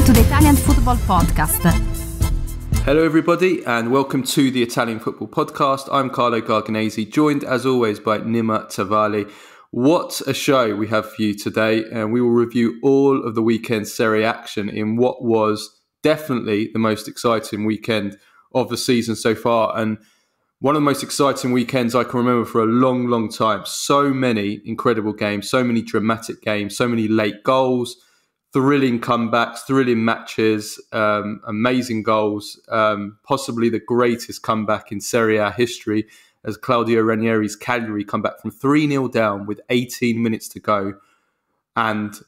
to the Italian Football Podcast. Hello everybody and welcome to the Italian Football Podcast. I'm Carlo Garganese, joined as always by Nima Tavali. What a show we have for you today, and we will review all of the weekend Serie A action in what was definitely the most exciting weekend of the season so far, and one of the most exciting weekends I can remember for a long, long time. So many incredible games, so many dramatic games, so many late goals, thrilling comebacks, thrilling matches, amazing goals, possibly the greatest comeback in Serie A history as Claudio Ranieri's Cagliari come back from 3-0 down with 18 minutes to go and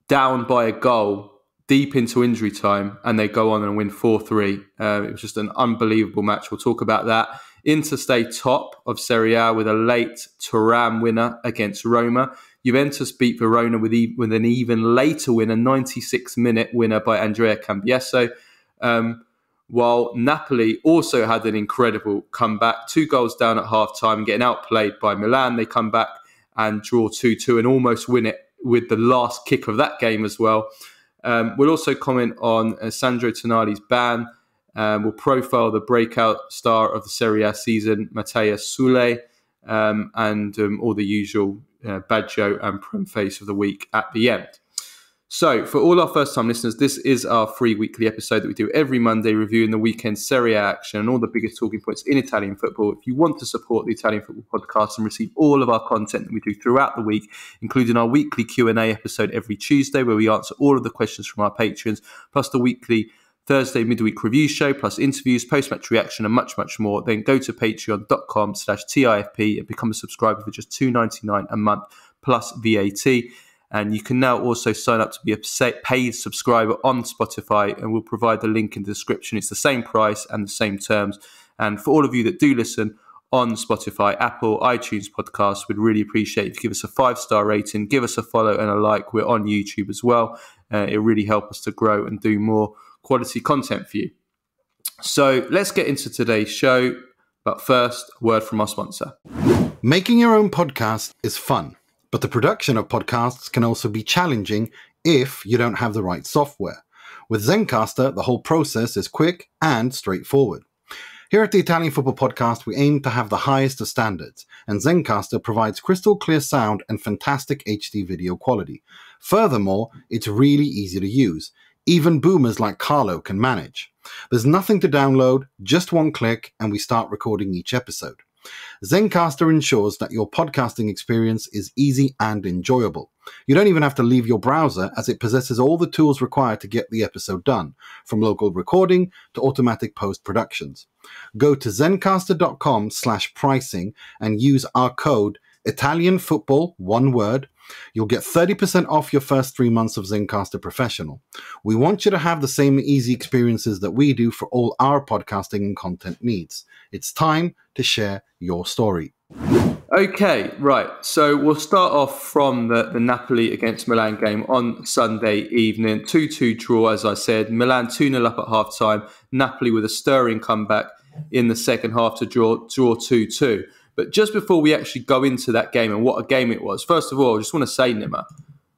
down by a goal deep into injury time, and they go on and win 4-3. It was just an unbelievable match. We'll talk about that. Inter stay top of Serie A with a late Thuram winner against Roma. Juventus beat Verona with an even later win, a 96-minute winner by Andrea Cambiaso. While Napoli also had an incredible comeback, 2 goals down at half-time and getting outplayed by Milan. They come back and draw 2-2 and almost win it with the last kick of that game as well. We'll also comment on Sandro Tonali's ban. We'll profile the breakout star of the Serie A season, Matías Soulé, and all the usual Baggio and Premface of the week at the end. So, for all our first-time listeners, this is our free weekly episode that we do every Monday, reviewing the weekend Serie A action and all the biggest talking points in Italian football. If you want to support the Italian Football Podcast and receive all of our content that we do throughout the week, including our weekly Q&A episode every Tuesday, where we answer all of the questions from our patrons, plus the weekly Thursday midweek review show, plus interviews, post-match reaction, and much, much more, then go to patreon.com/TIFP and become a subscriber for just $2.99 a month plus VAT. And you can now also sign up to be a paid subscriber on Spotify, and we'll provide the link in the description. It's the same price and the same terms. And for all of you that do listen on Spotify, Apple, iTunes podcasts, we'd really appreciate if you give us a 5-star rating, give us a follow and a like. We're on YouTube as well. It really helps us to grow and do more quality content for you. So let's get into today's show. But first, a word from our sponsor. Making your own podcast is fun, but the production of podcasts can also be challenging if you don't have the right software. With Zencastr, the whole process is quick and straightforward. Here at the Italian Football Podcast, we aim to have the highest of standards, and Zencastr provides crystal clear sound and fantastic HD video quality. Furthermore, it's really easy to use. Even boomers like Carlo can manage. There's nothing to download, just one click, and we start recording each episode. Zencastr ensures that your podcasting experience is easy and enjoyable. You don't even have to leave your browser, as it possesses all the tools required to get the episode done, from local recording to automatic post-productions. Go to zencastr.com/pricing and use our code ItalianFootball, one word. You'll get 30% off your first 3 months of Zencastr Professional. We want you to have the same easy experiences that we do for all our podcasting and content needs. It's time to share your story. Okay, right. So we'll start off from the Napoli against Milan game on Sunday evening. 2-2 draw, as I said. Milan 2-0 up at half-time. Napoli with a stirring comeback in the second half to draw 2-2. But just before we actually go into that game and what a game it was, first of all, I just want to say, Nima,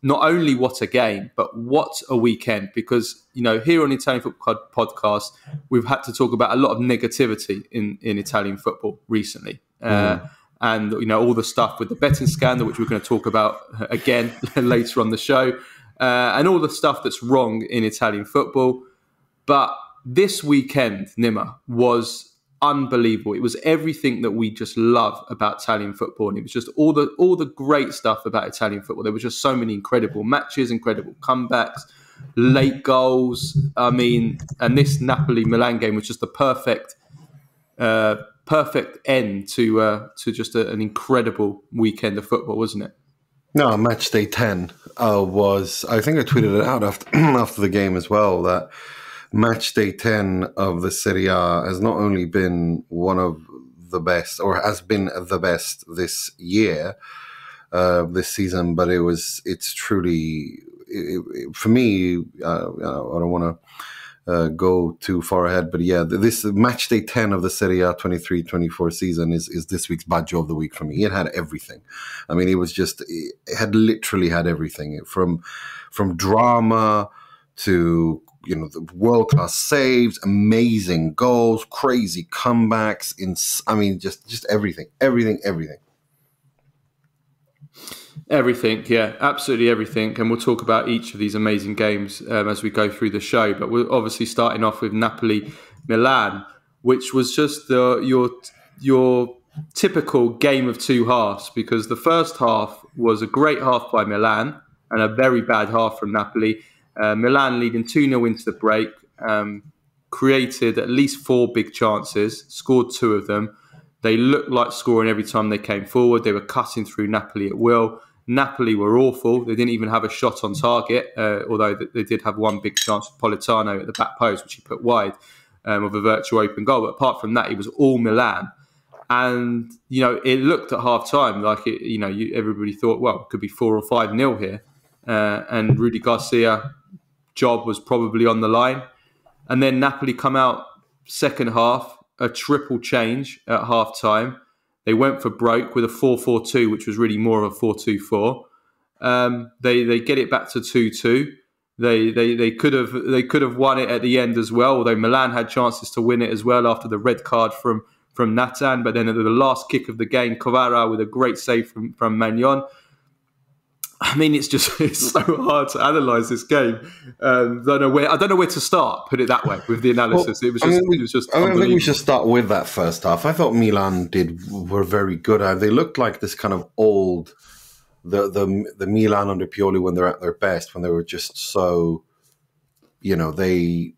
not only what a game, but what a weekend. Because, you know, here on the Italian Football Podcast, we've had to talk about a lot of negativity in Italian football recently. And, you know, all the stuff with the betting scandal, which we're going to talk about again later on the show, and all the stuff that's wrong in Italian football. But this weekend, Nima, was unbelievable. It was everything that we just love about Italian football, and it was just all the great stuff about Italian football. There were just so many incredible matches, incredible comebacks, late goals. I mean, and this Napoli-Milan game was just the perfect end to just an incredible weekend of football, wasn't it? No, match day 10 was, I think I tweeted it out after the game as well, that match day 10 of the Serie A has not only been one of the best, or has been the best this year, this season, but it's truly, for me, I don't want to go too far ahead, but yeah, this match day 10 of the Serie A 23-24 season is this week's Baggio of the week for me. It had everything. I mean, it had literally had everything from drama to, the world-class saves, amazing goals, crazy comebacks. Just everything. Everything, yeah, absolutely everything. And we'll talk about each of these amazing games as we go through the show. But we're obviously starting off with Napoli Milan, which was just your typical game of two halves, because the first half was a great half by Milan and a very bad half from Napoli. Milan leading 2-0 into the break, created at least 4 big chances, scored 2 of them. They looked like scoring every time they came forward. They were cutting through Napoli at will. Napoli were awful. They didn't even have a shot on target, although they did have one big chance with Politano at the back post, which he put wide of a virtual open goal. But apart from that, it was all Milan. And, it looked at half-time like, everybody thought, well, it could be 4 or 5-0 here. And Rudy Garcia's job was probably on the line. And then Napoli come out second half, a triple change at half-time. They went for broke with a 4-4-2, which was really more of a 4-2-4. They get it back to 2-2. They could have won it at the end as well, although Milan had chances to win it as well after the red card from Natan. But then at the last kick of the game, Kvara with a great save from Magnon. I mean, it's so hard to analyse this game. I don't know where to start. Put it that way with the analysis. Well, it was just. I think we should start with that first half. I thought Milan were very good. They looked like this kind of old, the Milan under Pioli when they're at their best, when they were just so, they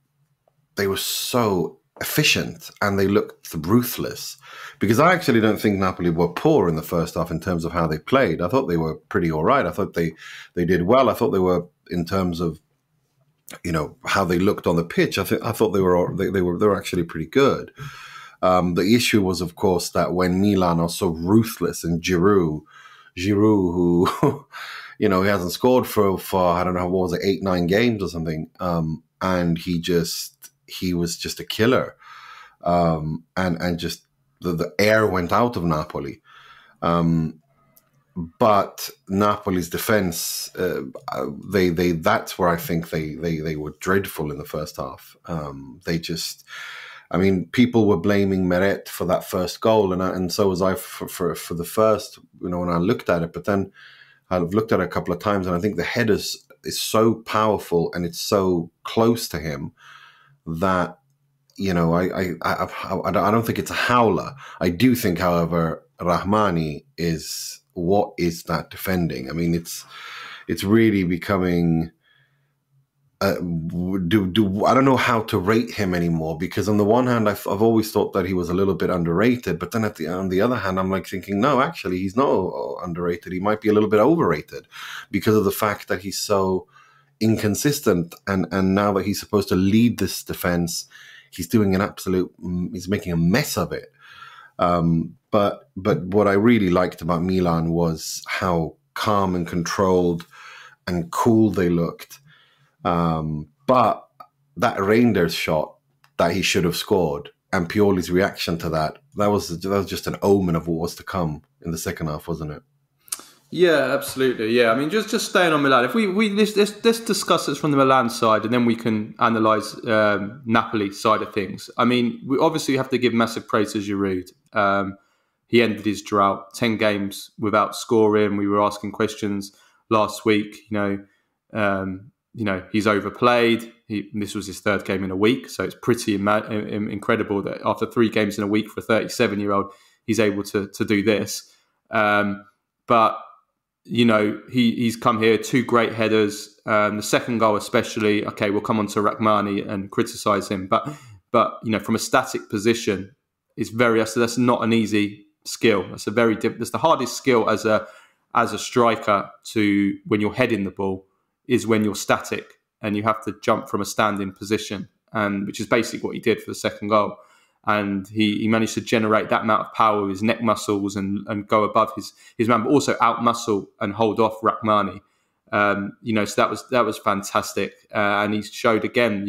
were so efficient and they looked ruthless. Because I actually don't think Napoli were poor in the first half in terms of how they played. I thought they were pretty all right. I thought they did well. I thought they were, in terms of, how they looked on the pitch. I thought they were actually pretty good. The issue was, of course, that when Milan are so ruthless, and Giroud, who he hasn't scored for I don't know, what was it, 8-9 games or something, and he was just a killer, and just. The air went out of Napoli. But Napoli's defense, that's where I think they were dreadful in the first half. People were blaming Meret for that first goal, and so was I for the first, when I looked at it. But then I've looked at it a couple of times, and I think the header is so powerful and it's so close to him that, I don't think it's a howler. I do think, however, Rahmani is what is that defending? I mean, it's really becoming. I don't know how to rate him anymore, because on the one hand, I've always thought that he was a little bit underrated, but then on the other hand, I'm like thinking, no, actually, he's not underrated. He might be a little bit overrated because of the fact that he's so inconsistent, and now that he's supposed to lead this defense. He's doing he's making a mess of it. But what I really liked about Milan was how calm and controlled and cool they looked. But that Reinders shot that he should have scored, and Pioli's reaction to that was just an omen of what was to come in the second half, wasn't it? Yeah, absolutely. Yeah, I mean, just staying on Milan. If let's discuss this from the Milan side, and then we can analyse Napoli side of things. I mean, we obviously have to give massive praise to Giroud. He ended his drought, 10 games without scoring. We were asking questions last week. He's overplayed. This was his 3rd game in a week, so it's pretty incredible that after 3 games in a week for a 37-year-old, he's able to do this. But he's come here, 2 great headers. The second goal especially, okay, we'll come on to Rahmani and criticise him. But from a static position, that's not an easy skill. That's the hardest skill as a striker to, when you're heading the ball, is when you're static and you have to jump from a standing position, and which is basically what he did for the second goal. And he managed to generate that amount of power with his neck muscles and go above his man, but also out-muscle and hold off Rahmani. So that was fantastic. And he showed again,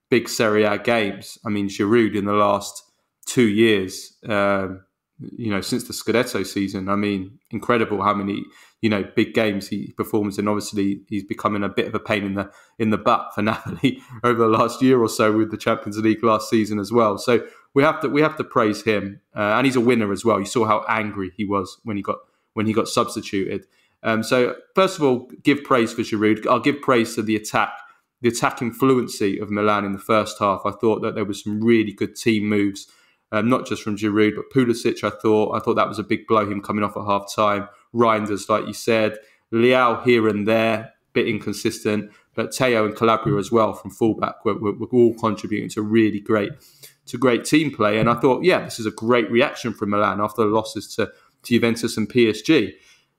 big Serie A games. I mean, Giroud in the last 2 years, since the Scudetto season, I mean, incredible how many big games he performs in. Obviously, he's becoming a bit of a pain in the butt for Napoli over the last year or so with the Champions League last season as well. So we have to praise him, and he's a winner as well. You saw how angry he was when he got substituted. So first of all, give praise for Giroud. I'll give praise to the attacking fluency of Milan in the first half. I thought that there was some really good team moves, not just from Giroud, but Pulisic. I thought that was a big blow, him coming off at half time. Reinders, like you said, Leao here and there, bit inconsistent, but Teo and Calabria as well from fullback were all contributing to really great team play. And I thought, this is a great reaction from Milan after the losses to Juventus and PSG.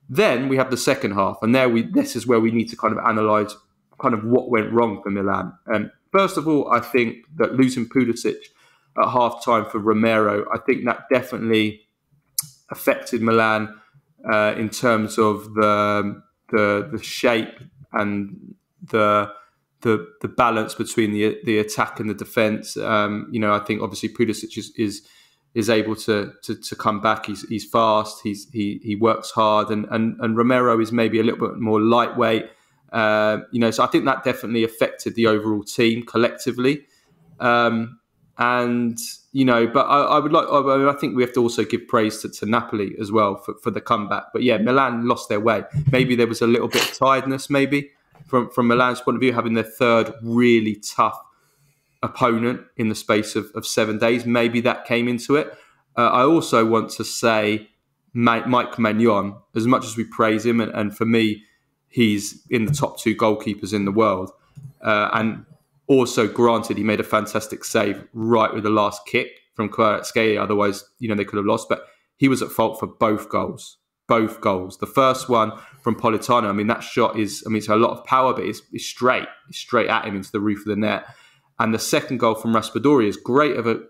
Then we have the second half, and this is where we need to kind of analyse kind of what went wrong for Milan. First of all, I think that losing Pulisic at half time for Romero, I think that definitely affected Milan in terms of the shape and the balance between the attack and the defence. I think obviously Pulisic is able to come back. He's fast. He works hard, and Romero is maybe a little bit more lightweight. So I think that definitely affected the overall team collectively. But I think we have to also give praise to Napoli as well for the comeback. But Milan lost their way. Maybe there was a little bit of tiredness, maybe from Milan's point of view, having their third really tough opponent in the space of 7 days. Maybe that came into it. I also want to say Mike Maignan, as much as we praise him, and for me, he's in the top 2 goalkeepers in the world. And also, granted, he made a fantastic save right with the last kick from Kvaratskhelia. Otherwise, they could have lost. But he was at fault for both goals. Both goals. The first one from Politano, that shot it's a lot of power, but it's straight. It's straight at him into the roof of the net. And the second goal from Raspadori, as great of a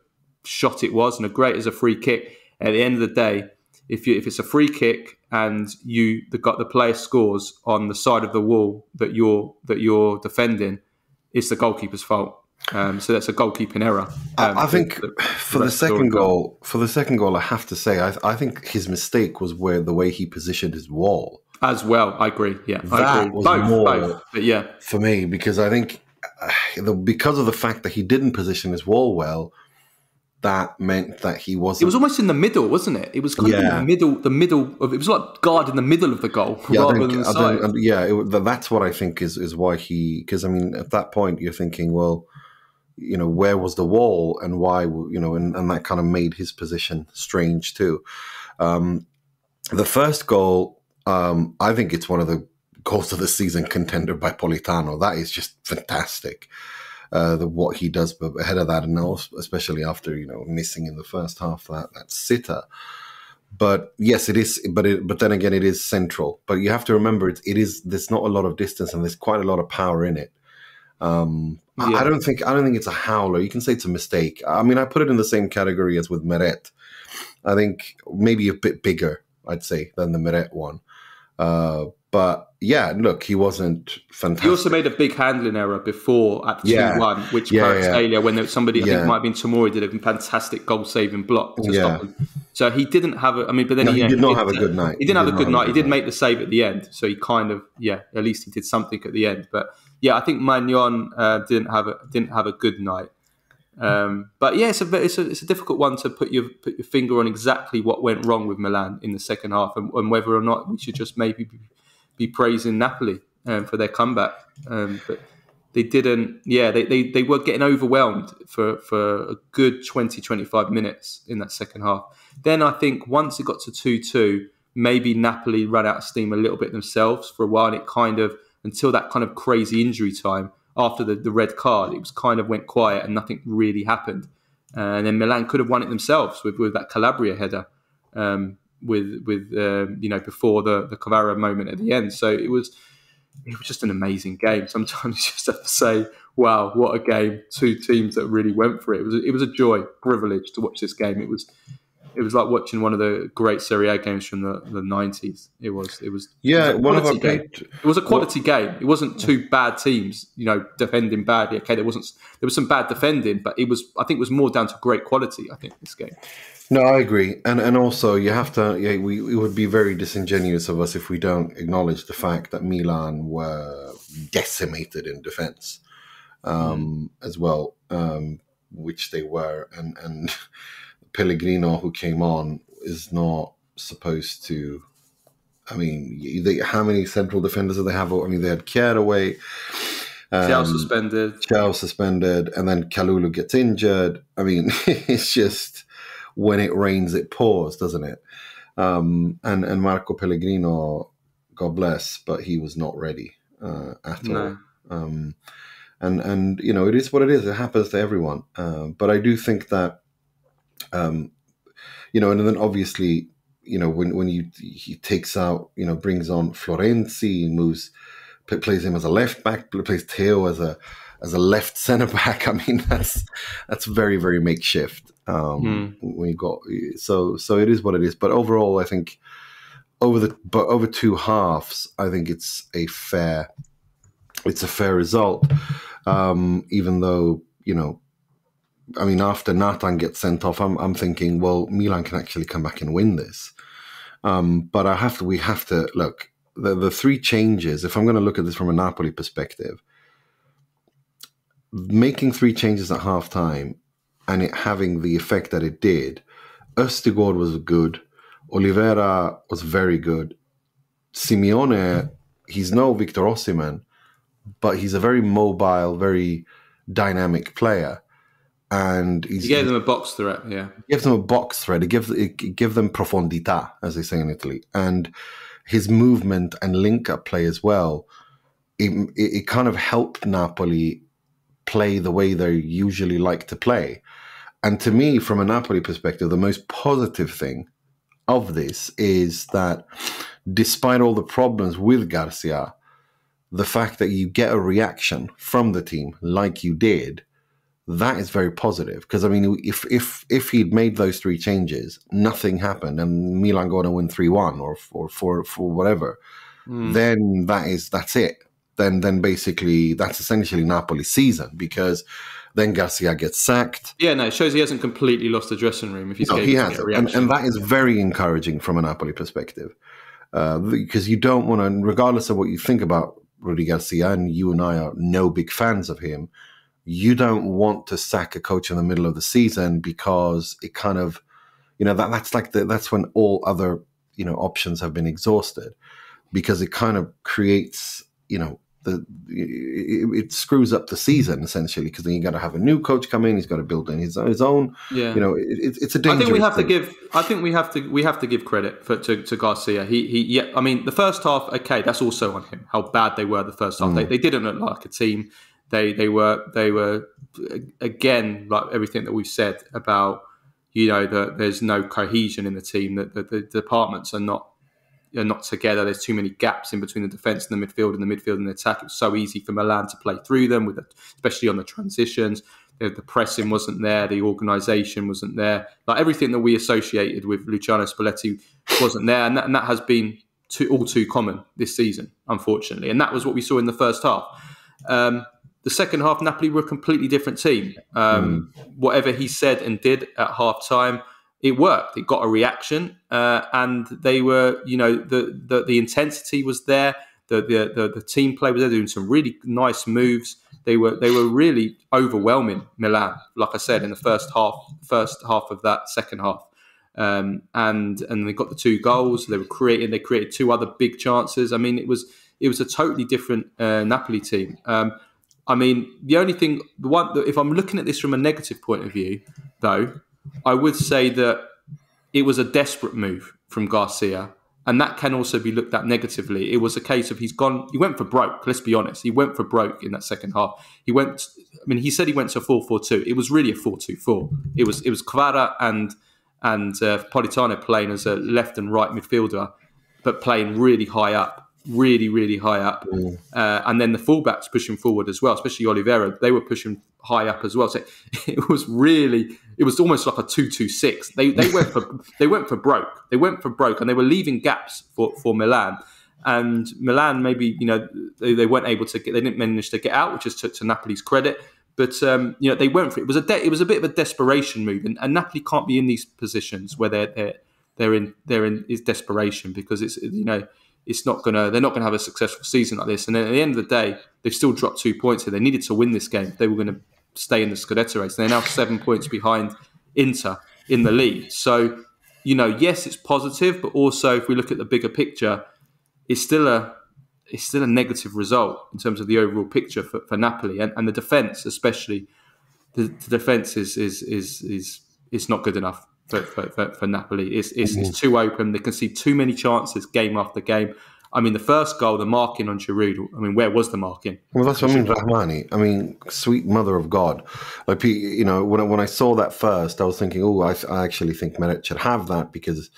shot it was, and as great as a free kick, at the end of the day, if it's a free kick and the player scores on the side of the wall that you're defending, it's the goalkeeper's fault. So that's a goalkeeping error. I think for the second goal, I have to say, I think his mistake was the way he positioned his wall. As well, I agree. Yeah, I agree. Was both. But for me, because I think because of the fact that he didn't position his wall well, that meant that he wasn't. It was almost in the middle, wasn't it? It was kind of in the middle of. It was like guard in the middle of the goal rather than the side. That's what I think is why he. Because at that point you're thinking, well, where was the wall and why? And that kind of made his position strange too. The first goal, I think it's one of the goals of the season contender by Politano. That is just fantastic. What he does ahead of that, and also, especially after missing in the first half that sitter. But yes, it is. But then again, it is central. But you have to remember, there's not a lot of distance, and there's quite a lot of power in it. I don't think it's a howler. You can say it's a mistake. I put it in the same category as with Meret. I think maybe a bit bigger, I'd say, than the Meret one. But look, he wasn't fantastic. He also made a big handling error before at 2-1, which Kvaratskhelia, when there was somebody, I think it might have been Tomori, did a fantastic goal-saving block to stop him. So he didn't have he did not have a good night. He didn't have a good night. He did make the save at the end, so he kind of, at least he did something at the end. But I think Maignan didn't have a good night. But it's a difficult one to put your finger on exactly what went wrong with Milan in the second half, and whether or not we should just maybe be praising Napoli for their comeback. But they didn't. They were getting overwhelmed for a good 20-25 minutes in that second half. Then I think once it got to 2-2, maybe Napoli ran out of steam a little bit themselves for a while, and it kind of, until that kind of crazy injury time after the red card, it was kind of went quiet and nothing really happened. And then Milan could have won it themselves with that Calabria header, before the Kvara moment at the end. So it was just an amazing game. Sometimes you just have to say, wow, what a game. 2 teams that really went for it. It was a joy, privilege to watch this game. It was It was like watching one of the great Serie A games from the 90s. It was Yeah, one of our game. It was a quality game. It wasn't two bad teams, defending badly. Okay, there was some bad defending, but I think it was more down to great quality, I think, this game. No, I agree. And also you have to, we would be very disingenuous of us if we don't acknowledge the fact that Milan were decimated in defense as well, which they were. And Pellegrino, who came on, is not supposed to. I mean, how many central defenders do they have? I mean, they had Kier away, Leao suspended, and then Kalulu gets injured. I mean, it's just when it rains, it pours, doesn't it? And Marco Pellegrino, God bless, but he was not ready at all. And it is what it is. It happens to everyone. But I do think that. And then obviously, when he takes out, brings on Florenzi, plays him as a left back, plays Theo as a left centre back. I mean, that's very, very makeshift. When you got so it is what it is. But overall, I think over two halves, I think it's a fair result. Even though I mean, after Nathan gets sent off, I'm thinking, well, Milan can actually come back and win this. But we have to look, the three changes, if I'm going to look at this from a Napoli perspective, making three changes at halftime and it having the effect that it did, Østigård was good, Oliveira was very good, Simeone, he's no Victor Osimhen, but he's a very mobile, very dynamic player. And he gave them a box threat, yeah. He gives them a box threat. It gives them profondità, as they say in Italy. And his movement and link-up play as well, it kind of helped Napoli play the way they usually like to play. And to me, from a Napoli perspective, the most positive thing of this is that despite all the problems with Garcia, the fact that you get a reaction from the team like you did, that is very positive. Because, I mean, if he'd made those three changes, nothing happened, and Milan go on and win 3-1 or 4 whatever, then that's it. Then basically that's essentially Napoli's season, because then Garcia gets sacked. Yeah, no, it shows he hasn't completely lost the dressing room. If he's he hasn't, and that is very encouraging from a Napoli perspective, because you don't want to, regardless of what you think about Rudy Garcia, and you and I are no big fans of him, you don't want to sack a coach in the middle of the season, because it kind of, that's when all other, options have been exhausted, because it kind of creates, it screws up the season essentially, because then you got to have a new coach come in. He's got to build in his own. Yeah. It's a dangerous. I think we have to give credit to Garcia. I mean, the first half, okay, that's also on him. How bad they were the first half. They didn't look like a team. They were again, like everything that we've said about, that there's no cohesion in the team, that the departments are not together. There's too many gaps in between the defence and the midfield and the attack. It was so easy for Milan to play through them, especially on the transitions. The pressing wasn't there. The organisation wasn't there. Like everything that we associated with Luciano Spalletti wasn't there, and that has been all too common this season, unfortunately. And that was what we saw in the first half. The second half, Napoli were a completely different team. Whatever he said and did at half time, it worked. It got a reaction, and they were, the intensity was there. The team play was there, doing some really nice moves. They were really overwhelming Milan, like I said, in the first half of that second half, and they got the 2 goals. They created 2 other big chances. I mean, it was a totally different Napoli team. I mean, if I'm looking at this from a negative point of view, though, I would say that it was a desperate move from Garcia, and that can also be looked at negatively. It was a case of he went for broke, let's be honest. He went for broke in that second half. He said he went to a 4-4-2. It was really a 4-2-4. It was Kvara and Politano playing as a left and right midfielder, but playing really high up really, really high up. And then the fullbacks pushing forward as well, especially Oliveira. They were pushing high up as well. So it was almost like a 2-2-6. They went for broke. They went for broke, and they were leaving gaps for Milan. And Milan, maybe, they weren't able to they didn't manage to get out, which is to Napoli's credit. But they went for it. It was a bit of a desperation move, and Napoli can't be in these positions where they're in is desperation, because they're not gonna have a successful season like this. And then at the end of the day, they've still dropped 2 points here. They needed to win this game. They were going to stay in the Scudetto race. They're now 7 points behind Inter in the league. So, yes, it's positive, but also if we look at the bigger picture, it's still a negative result in terms of the overall picture for Napoli, and the defence, especially the defence is not good enough for Napoli. It's too open. They concede too many chances game after game. I mean, the first goal, the marking on Giroud. I mean, where was the marking? Well, that's what I mean, Rahmani. I mean, sweet mother of God. Like, when I saw that first, I was thinking, I actually think Meret should have that, because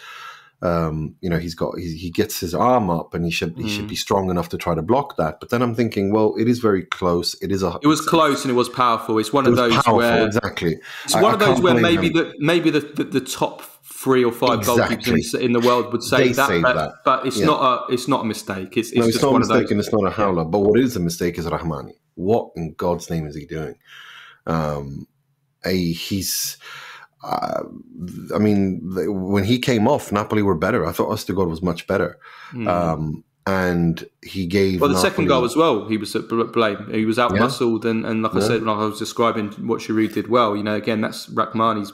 he gets his arm up, and he should be strong enough to try to block that. But then I'm thinking, well, it is very close. It was close, and it was powerful. It's one of those where exactly. It's one of those where maybe the top 3 or 5 goalkeepers in the world would say that, but it's not a mistake. It's just not one a mistake, of those. and it's not a howler. But what is a mistake is Rahmani. What in God's name is he doing? When he came off, Napoli were better. I thought Østegård was much better. And he gave... Well, the second goal as well, he was at blame. He was out-muscled, and like I said, when I was describing what Giroud did well, again, that's Rahmani's,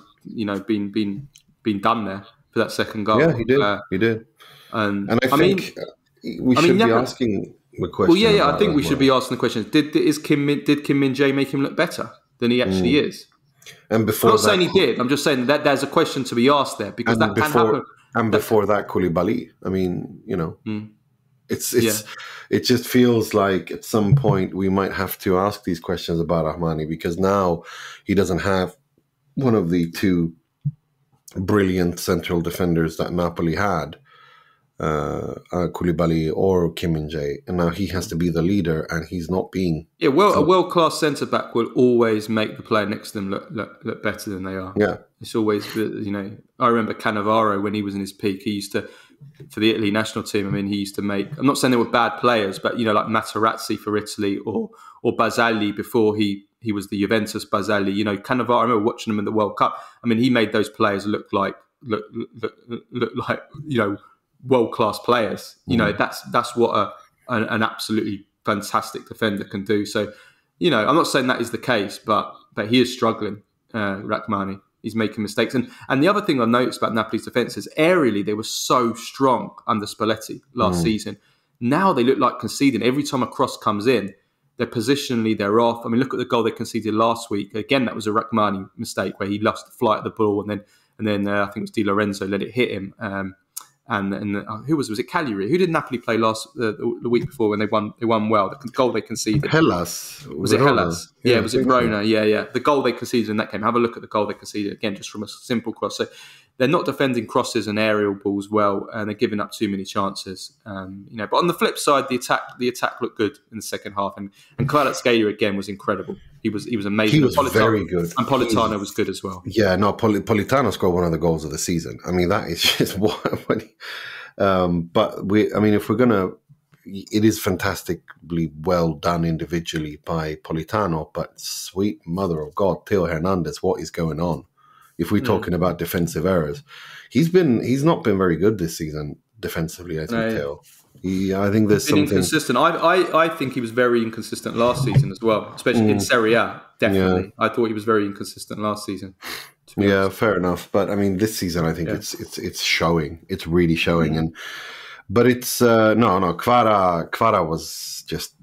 been done there for that second goal. Yeah, he did. And I think we should be asking the question. Well, yeah, I think we should be asking the question. Did Kim Min-jae make him look better than he actually is? And before I'm not saying he did. I'm just saying that there's a question to be asked there, because that can happen. And before that, Koulibaly. I mean, it just feels like at some point we might have to ask these questions about Rahmani, because now he doesn't have one of the two brilliant central defenders that Napoli had, Koulibaly or Kim Min-jae, and now he has to be the leader, and he's not being. Yeah, a world-class centre back will always make the player next to them look better than they are. Yeah, it's always I remember Cannavaro when he was in his peak. He used to, for the Italy national team. I mean, he used to make. I'm not saying they were bad players, but like Materazzi for Italy or Bazzagli before he was the Juventus Bazzagli. Cannavaro. I remember watching him in the World Cup. I mean, he made those players look like world-class players. That's what an absolutely fantastic defender can do. So, I'm not saying that is the case, but he is struggling, Rahmani. He's making mistakes. And the other thing I noticed about Napoli's defence is aerially they were so strong under Spalletti last season. Now they look like conceding. Every time a cross comes in, they're off. I mean, look at the goal they conceded last week. Again, that was a Rahmani mistake where he lost the flight of the ball, and then I think it was Di Lorenzo let it hit him. And who was it? Cagliari? Who did Napoli play the week before when they won? They won well. The goal they conceded. Hellas. Was it Hellas? Yeah, was it Verona? Yeah. The goal they conceded in that game. Have a look at the goal they conceded again, just from a simple cross. So they're not defending crosses and aerial balls well, and they're giving up too many chances. But on the flip side, the attack looked good in the second half, and Kvaratskhelia again was incredible. He was amazing. He was very good, and Politano was good as well. Yeah, no, Politano scored one of the goals of the season. I mean, that is just what. If we're gonna, it is fantastically well done individually by Politano, but sweet mother of God, Theo Hernandez, what is going on? If we're talking about defensive errors, he's not been very good this season defensively. I think Theo. I think there's something inconsistent. I think he was very inconsistent last season as well, especially in Serie A. Definitely, yeah. I thought he was very inconsistent last season. Yeah, fair enough. But I mean, this season I think it's showing. It's really showing, but it's no. Kvara was just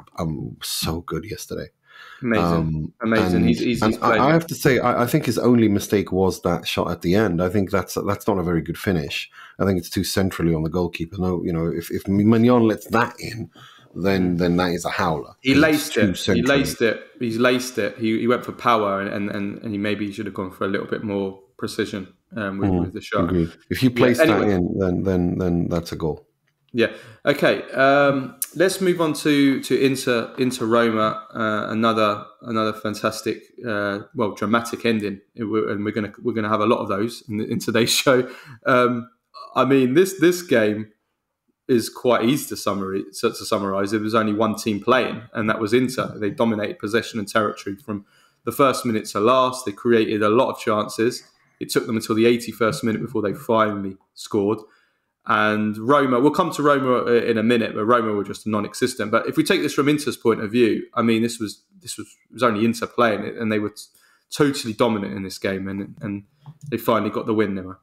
so good yesterday. Amazing. He's I have to say, I think his only mistake was that shot at the end. I think that's not a very good finish. I think it's too centrally on the goalkeeper. No, if Mignon lets that in, then that is a howler. He laced it. He's laced it. He went for power, and he maybe should have gone for a little bit more precision with the shot. Agreed. If you place that in, then that's a goal. Yeah. Okay. Let's move on to Inter Roma. Another fantastic, dramatic ending, and we're gonna have a lot of those in today's show. I mean, this game is quite easy to summarize. There was only one team playing, and that was Inter. They dominated possession and territory from the first minute to last. They created a lot of chances. It took them until the 81st minute before they finally scored. And Roma, we'll come to Roma in a minute, but Roma were just non-existent. But if we take this from Inter's point of view, I mean, it was only Inter playing it, and they were totally dominant in this game, and they finally got the win, Nima.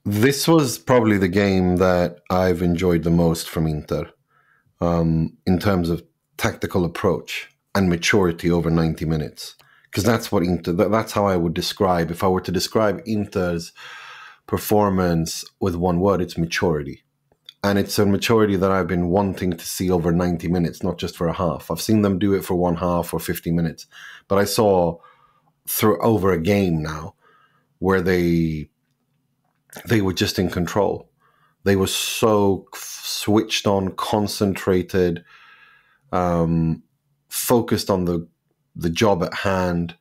This was probably the game that I've enjoyed the most from Inter, in terms of tactical approach and maturity over 90 minutes. Because that's how I would describe, if I were to describe Inter's performance with one word, it's maturity. And it's a maturity that I've been wanting to see over 90 minutes, not just for a half. I've seen them do it for one half or 50 minutes. But I saw over a game now where they were just in control. They were so switched on, concentrated, focused on the job at hand,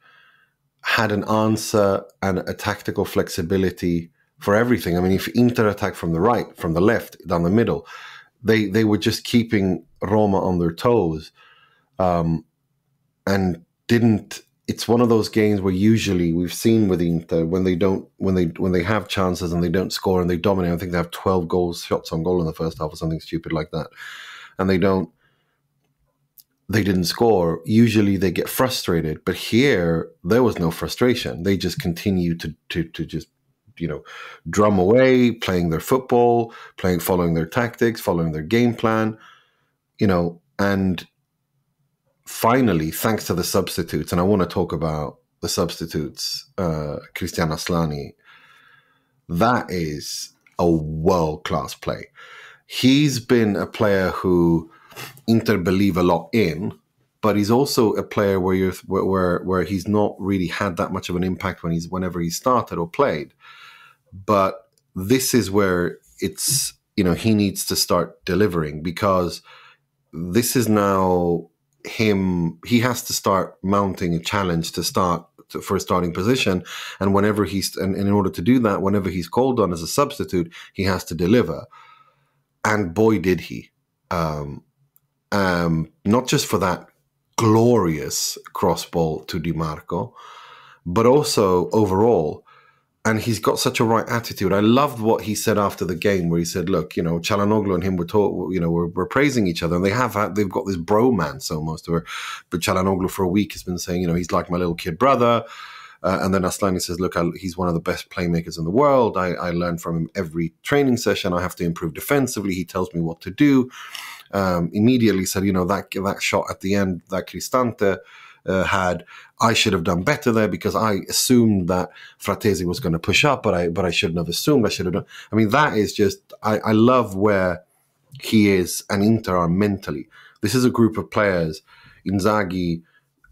had an answer and a tactical flexibility for everything. I mean, if Inter attacked from the right, from the left, down the middle, they were just keeping Roma on their toes, and didn't. It's one of those games where usually we've seen with Inter when they have chances and they don't score and they dominate. I think they have 12 shots on goal in the first half or something stupid like that, and they didn't score. Usually they get frustrated, but here there was no frustration. They just continue to just, drum away, playing their football, following their tactics, following their game plan, and finally, thanks to the substitutes, and I want to talk about the substitutes, Cristian Aslani, that is a world-class play. He's been a player who Inter believe a lot in, but he's also a player where he's not really had that much of an impact whenever he started or played. But this is where it's, he needs to start delivering, because this is now him. He has to start mounting a challenge for a starting position. And and in order to do that, whenever he's called on as a substitute, he has to deliver. And boy, did he. Not just for that glorious cross ball to Di Marco, but also overall. And he's got such a right attitude. I loved what he said after the game, where he said, "Look, Çalhanoğlu and him we're praising each other, and they've got this bromance almost." But Çalhanoğlu for a week has been saying, he's like my little kid brother. And then Aslani says, "Look, he's one of the best playmakers in the world. I learn from him every training session. I have to improve defensively. He tells me what to do." Immediately said, that shot at the end that Cristante had, I should have done better there, because I assumed that Fratesi was going to push up, but I shouldn't have assumed. I should have done. I mean, that is just, I love where he is and Inter are mentally. This is a group of players, Inzaghi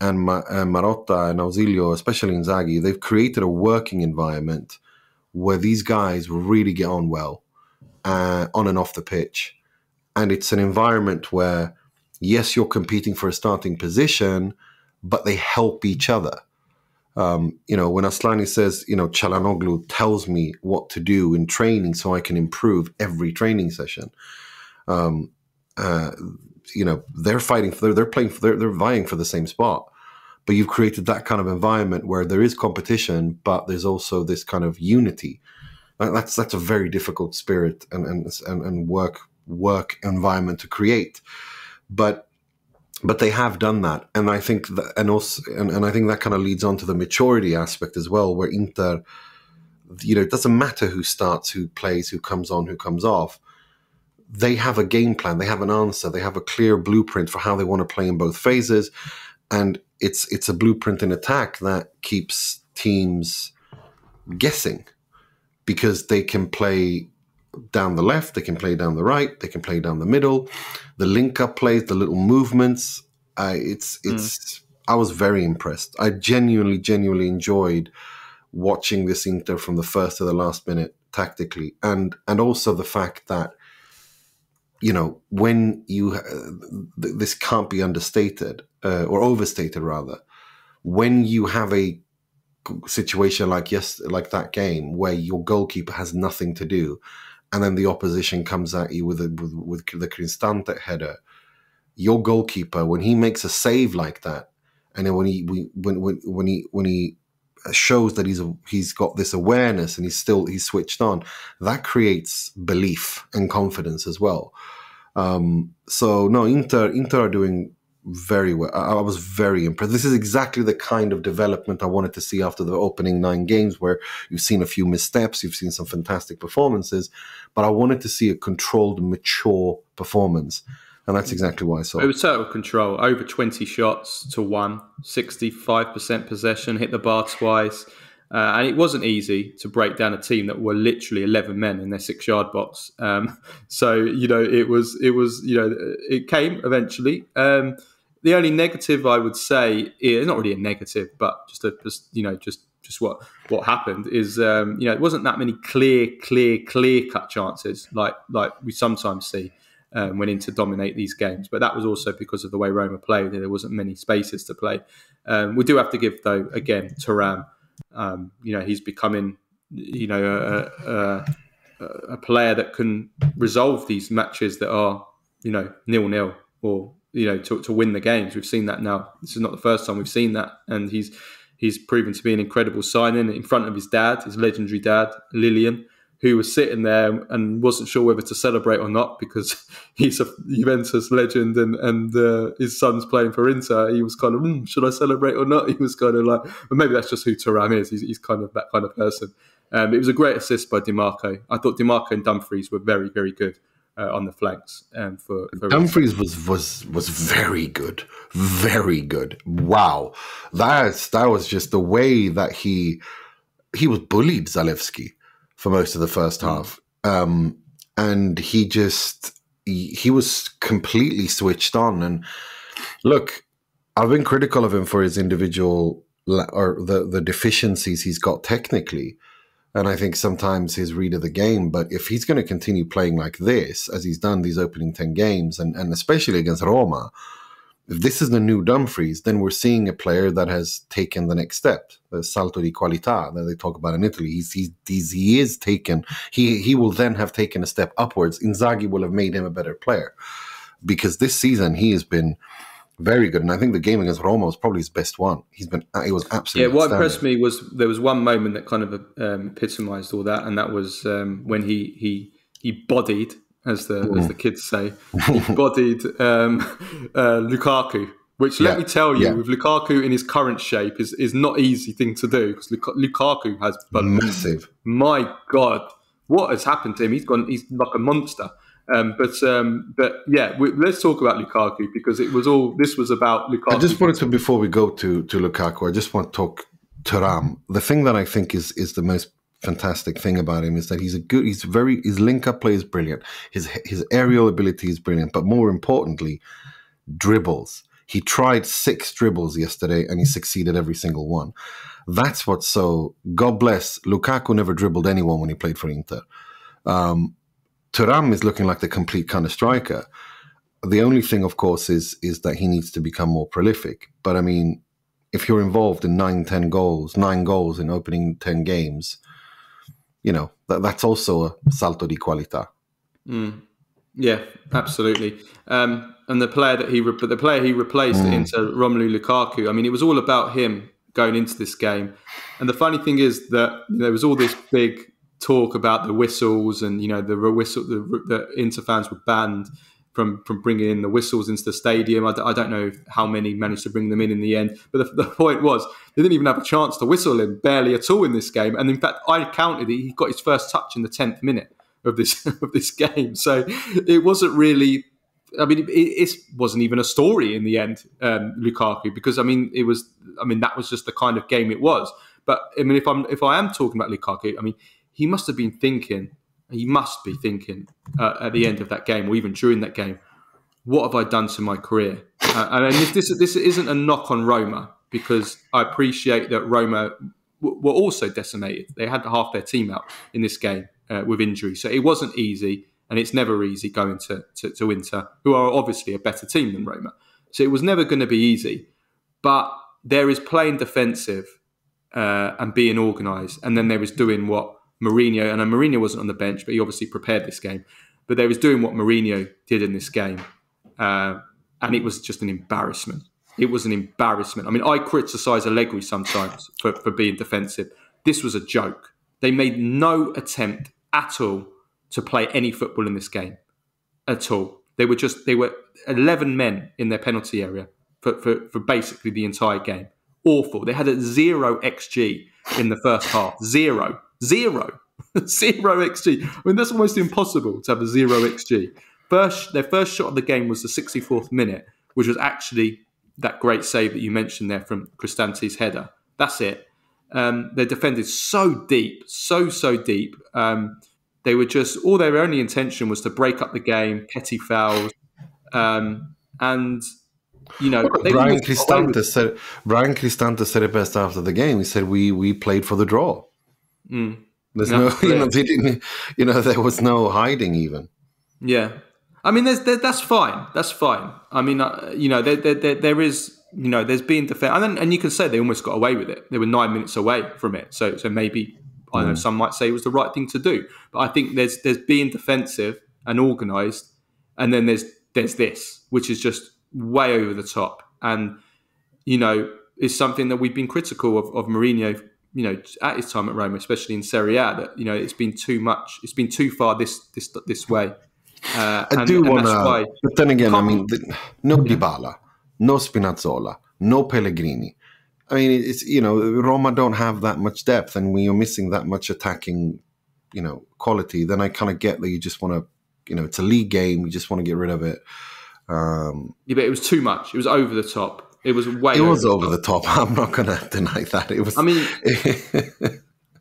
and Marotta and Ausilio, especially Inzaghi. They've created a working environment where these guys really get on well, on and off the pitch. And it's an environment where, yes, you're competing for a starting position, but they help each other. When Aslani says, Çalhanoğlu tells me what to do in training so I can improve every training session. They're fighting they're vying for the same spot. But you've created that kind of environment where there is competition, but there's also this kind of unity. That's a very difficult spirit and work environment to create. But they have done that, and I think that, and I think that kind of leads on to the maturity aspect as well, where Inter, it doesn't matter who starts, who plays, who comes on, who comes off. They have a game plan, they have an answer, they have a clear blueprint for how they want to play in both phases, and it's a blueprint in attack that keeps teams guessing, because they can play down the left, they can play down the right, they can play down the middle, the link-up plays, the little movements. I was very impressed. I genuinely enjoyed watching this Inter from the first to the last minute tactically, and also the fact that when you this can't be understated or overstated rather. When you have a situation like that game where your goalkeeper has nothing to do, and then the opposition comes at you with the Cristante header, your goalkeeper, when he makes a save like that, and then when he shows that he's got this awareness and he's switched on, that creates belief and confidence as well. So no, Inter are doing very well. I was very impressed. This is exactly the kind of development I wanted to see after the opening 9 games, where you've seen a few missteps, you've seen some fantastic performances, but I wanted to see a controlled, mature performance. And that's exactly what I saw. It was total control. Over 20 shots to 1, 65% possession, hit the bar twice. And it wasn't easy to break down a team that were literally 11 men in their 6-yard box. So, it came eventually. The only negative I would say is not really a negative, but just what happened is, it wasn't that many clear cut chances like we sometimes see when Inter dominate these games. But that was also because of the way Roma played. There wasn't many spaces to play. We do have to give, though, again, Thuram. He's becoming, a player that can resolve these matches that are, 0-0 or, to win the games. We've seen that now. This is not the first time we've seen that. And he's proven to be an incredible signing in front of his dad, his legendary dad, Lilian, who was sitting there and wasn't sure whether to celebrate or not because he's a Juventus legend and his son's playing for Inter. He was kind of, should I celebrate or not? He was kind of like, well, maybe that's just who Thuram is. He's kind of that kind of person. It was a great assist by Di Marco. I thought Di Marco and Dumfries were very, very good on the flanks. For Dumfries was very good, very good. Wow, that was just the way that he was bullied, Zalewski, for most of the first half. And he was completely switched on. And look, I've been critical of him for his individual or the deficiencies he's got technically. And I think sometimes his read of the game. But if he's going to continue playing like this, as he's done these opening 10 games, and especially against Roma, if this is the new Dumfries, then we're seeing a player that has taken the next step, the salto di qualità that they talk about in Italy. He will then have taken a step upwards. Inzaghi will have made him a better player because this season he has been very good. And I think the game against Roma was probably his best one. He was absolutely what impressed me was there was one moment that kind of epitomised all that, and that was when he bodied, as the kids say, he bodied Lukaku, which let me tell you, with Lukaku in his current shape is not an easy thing to do because Lukaku has massive. My God, what has happened to him? He's like a monster. Let's talk about Lukaku because this was about Lukaku. I just wanted to, before we go to Lukaku, I just want to talk Thuram. The thing that I think is the most fantastic thing about him is that his link-up play is brilliant. His aerial ability is brilliant, but more importantly, dribbles. He tried 6 dribbles yesterday and he succeeded every single one. That's what's so... God bless, Lukaku never dribbled anyone when he played for Inter. Thuram is looking like the complete kind of striker. The only thing, of course, is that he needs to become more prolific. But I mean, if you're involved in 9 goals in opening 10 games, that's also a salto di qualità. Yeah, absolutely. And the player he replaced into Romelu Lukaku, I mean, it was all about him going into this game. And the funny thing is that there was all this big talk about the whistles, and the Inter fans were banned from bringing in the whistles into the stadium. I don't know how many managed to bring them in the end, but the point was they didn't even have a chance to whistle him, barely at all in this game. And in fact, I counted it; he got his first touch in the 10th minute of this game. So it wasn't really. I mean, it wasn't even a story in the end, Lukaku, because that was just the kind of game it was. But I mean, if I am talking about Lukaku, I mean, he must be thinking at the end of that game, or even during that game, what have I done to my career? And this isn't a knock on Roma, because I appreciate that Roma were also decimated. They had half their team out in this game with injury, so it wasn't easy. and it's never easy going to Inter, who are obviously a better team than Roma. So it was never going to be easy. But there is playing defensive and being organised, and then there is doing what Mourinho, and Mourinho wasn't on the bench, but he obviously prepared this game. But there is doing what Mourinho did in this game, and it was just an embarrassment. It was an embarrassment. I mean, I criticise Allegri sometimes for being defensive. This was a joke. They made no attempt at all to play any football in this game, at all. They were 11 men in their penalty area for basically the entire game. Awful. They had a 0 XG in the first half. Zero XG. I mean, that's almost impossible to have a 0 XG. Their first shot of the game was the 64th minute, which was actually that great save that you mentioned there from Cristante's header. That's it. They defended so deep, so deep. They were just, all their only intention was to break up the game, petty fouls, and you know. Brian Cristante said it best after the game. He said, "We played for the draw." There's they didn't. There was no hiding even. Yeah, I mean, that's fine. That's fine. I mean, there is. There's being defense, and you can say they almost got away with it. They were 9 minutes away from it, so maybe I don't know. Some might say it was the right thing to do, but I think there's being defensive and organised, and then there's this, which is just way over the top, and is something that we've been critical of Mourinho. At his time at Roma, especially in Serie A, that it's been too much. It's been too far this way. I do want to, but then again, I mean, no Dybala. No Spinazzola, no Pellegrini. I mean, it's Roma don't have that much depth, and when you're missing that much attacking, quality, then I kind of get that you just want to, it's a league game, you just want to get rid of it. Yeah, but it was too much. It was over the top. It was way. It was over the top. I'm not going to deny that. It was. I mean,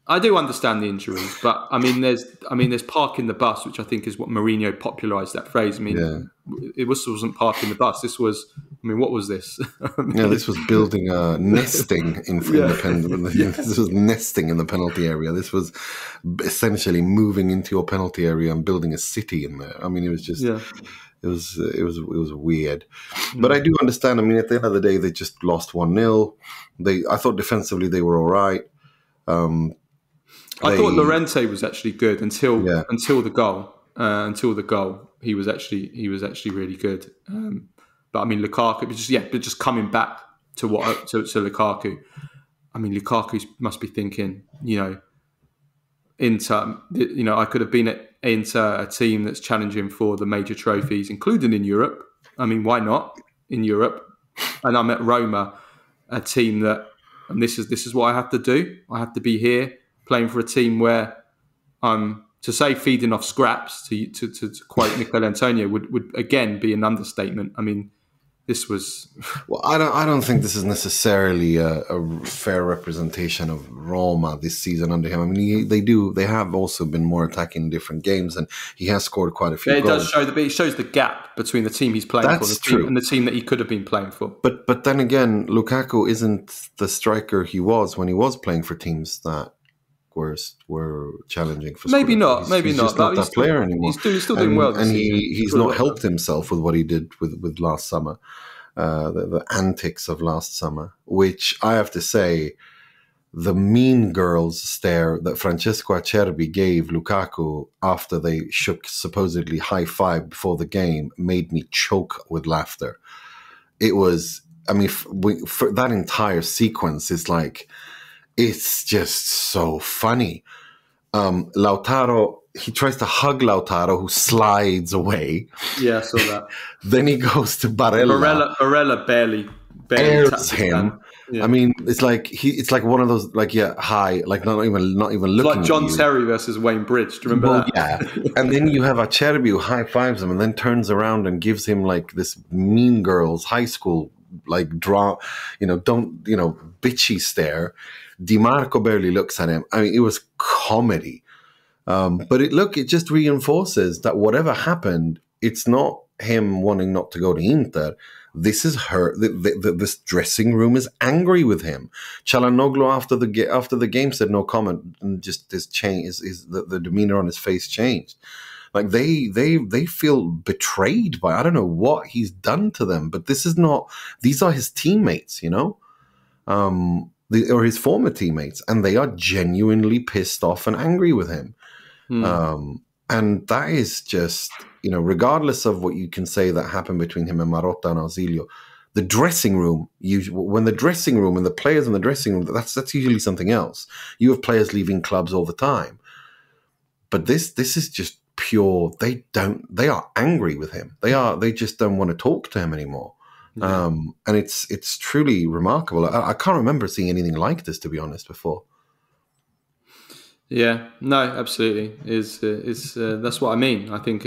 I do understand the injuries, but I mean, there's parking the bus, which I think is what Mourinho popularised that phrase. I mean, it wasn't parking the bus. This was. I mean, what was this? This was building a nesting in the This was nesting in the penalty area. This was essentially moving into your penalty area and building a city in there. I mean, it was just. Yeah. It was weird, but I do understand. I mean, at the end of the day, they just lost 1-0. I thought defensively they were all right. I thought Llorente was actually good until the goal. Until the goal, he was actually really good. But I mean, Lukaku, but just coming back to Lukaku. I mean, Lukaku must be thinking, Inter. I could have been at Inter, a team that's challenging for the major trophies, including in Europe. I mean, why not in Europe? And I'm at Roma, a team that, and this is what I have to do. I have to be here playing for a team where to say feeding off scraps, to quote Michael Antonio, would again be an understatement. I mean, this was. Well, I don't think this is necessarily a fair representation of Roma this season under him. I mean, they have also been more attacking in different games, and he has scored quite a few goals. It shows the gap between the team he's playing for and the team that he could have been playing for. But then again, Lukaku isn't the striker he was when he was playing for teams that were challenging for. Maybe not. He's just not that player anymore. He's still doing well, and he's not helped himself with what he did with last summer, the antics of last summer. Which I have to say, the mean girls stare that Francesco Acerbi gave Lukaku after they shook supposedly high five before the game made me choke with laughter. It was. I mean, for that entire sequence is like. It's just so funny. Lautaro, he tries to hug Lautaro, who slides away. Yeah, I saw that. Then he goes to Barella. Barella barely airs him. Yeah. I mean, it's like one of those not even looking. Like John at you. Terry versus Wayne Bridge. Do you remember that? Yeah. And then you have Acerbi who high fives him and then turns around and gives him like this mean girls high school bitchy stare. Di Marco barely looks at him. I mean, it was comedy. But it just reinforces that whatever happened, it's not him wanting not to go to Inter. This is her. This dressing room is angry with him. Çalhanoğlu after the game said no comment, and just this change is the demeanor on his face changed. Like they feel betrayed by, I don't know what he's done to them, but these are his teammates, or his former teammates, and they are genuinely pissed off and angry with him. And that is just, regardless of what you can say that happened between him and Marotta and Ausilio, the dressing room, when the dressing room and the players in the dressing room, that's usually something else. You have players leaving clubs all the time. But this is just pure, they are angry with him. They just don't want to talk to him anymore. Yeah. And it's truly remarkable. I can't remember seeing anything like this, to be honest, before. Yeah, no, absolutely. That's what I mean. I think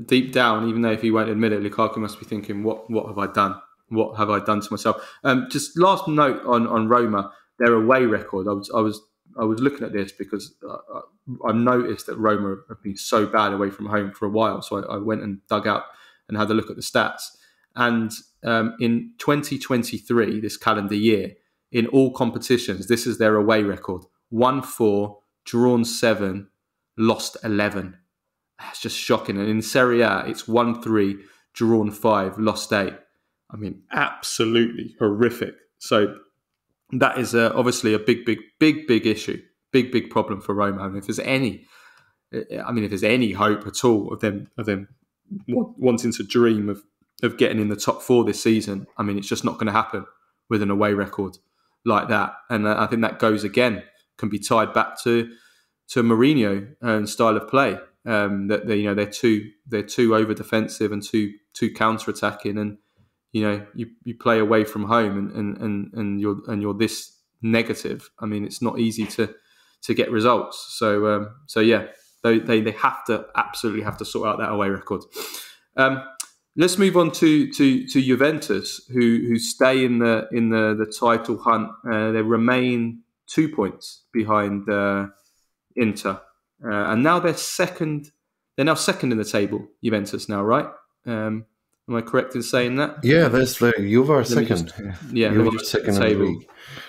deep down, even though if he won't admit it, Lukaku must be thinking, what have I done? What have I done to myself? Just last note on Roma, their away record. I was looking at this because I've noticed that Roma have been so bad away from home for a while. So I went and dug out and had a look at the stats. And in 2023, this calendar year, in all competitions, this is their away record: 1-4. Drawn 7, lost 11. That's just shocking. And in Serie A, it's 1-3, drawn 5, lost 8. I mean, absolutely horrific. So that is obviously a big issue, big problem for Roma. And if there's any hope at all of them wanting to dream of getting in the top 4 this season, I mean, it's just not going to happen with an away record like that. And I think that can be tied back to Mourinho and style of play. That they're too over defensive and too counter attacking, and you play away from home and you're this negative. I mean, it's not easy to get results. So yeah, they absolutely have to sort out that away record. Let's move on to Juventus, who stay in the title hunt. They remain 2 points behind Inter, and now they're second. They're now second in the table. Juventus now, right? Am I correct in saying that? Yeah, there's the Juve are second. Juve are second in the league.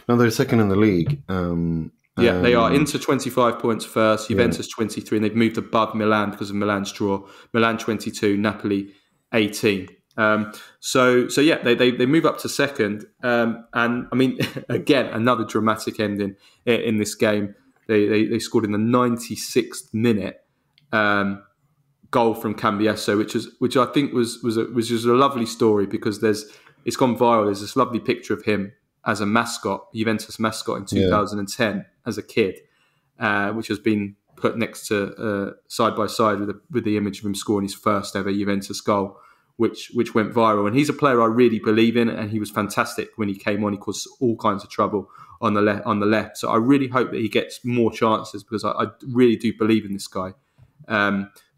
No, they're second in the league. Yeah, they are. Inter 25 points first, Juventus 23, and they've moved above Milan because of Milan's draw. Milan 22, Napoli 18. So yeah, they move up to second, and I mean, again, another dramatic ending in this game. They scored in the 96th minute goal from Cambiaso, which I think was just a lovely story because it's gone viral. There's this lovely picture of him as a mascot, Juventus mascot in 2010 as a kid, which has been put next to side by side with the image of him scoring his first ever Juventus goal, which went viral. And he's a player I really believe in, and he was fantastic when he came on. He caused all kinds of trouble on the left. So I really hope that he gets more chances because I really do believe in this guy.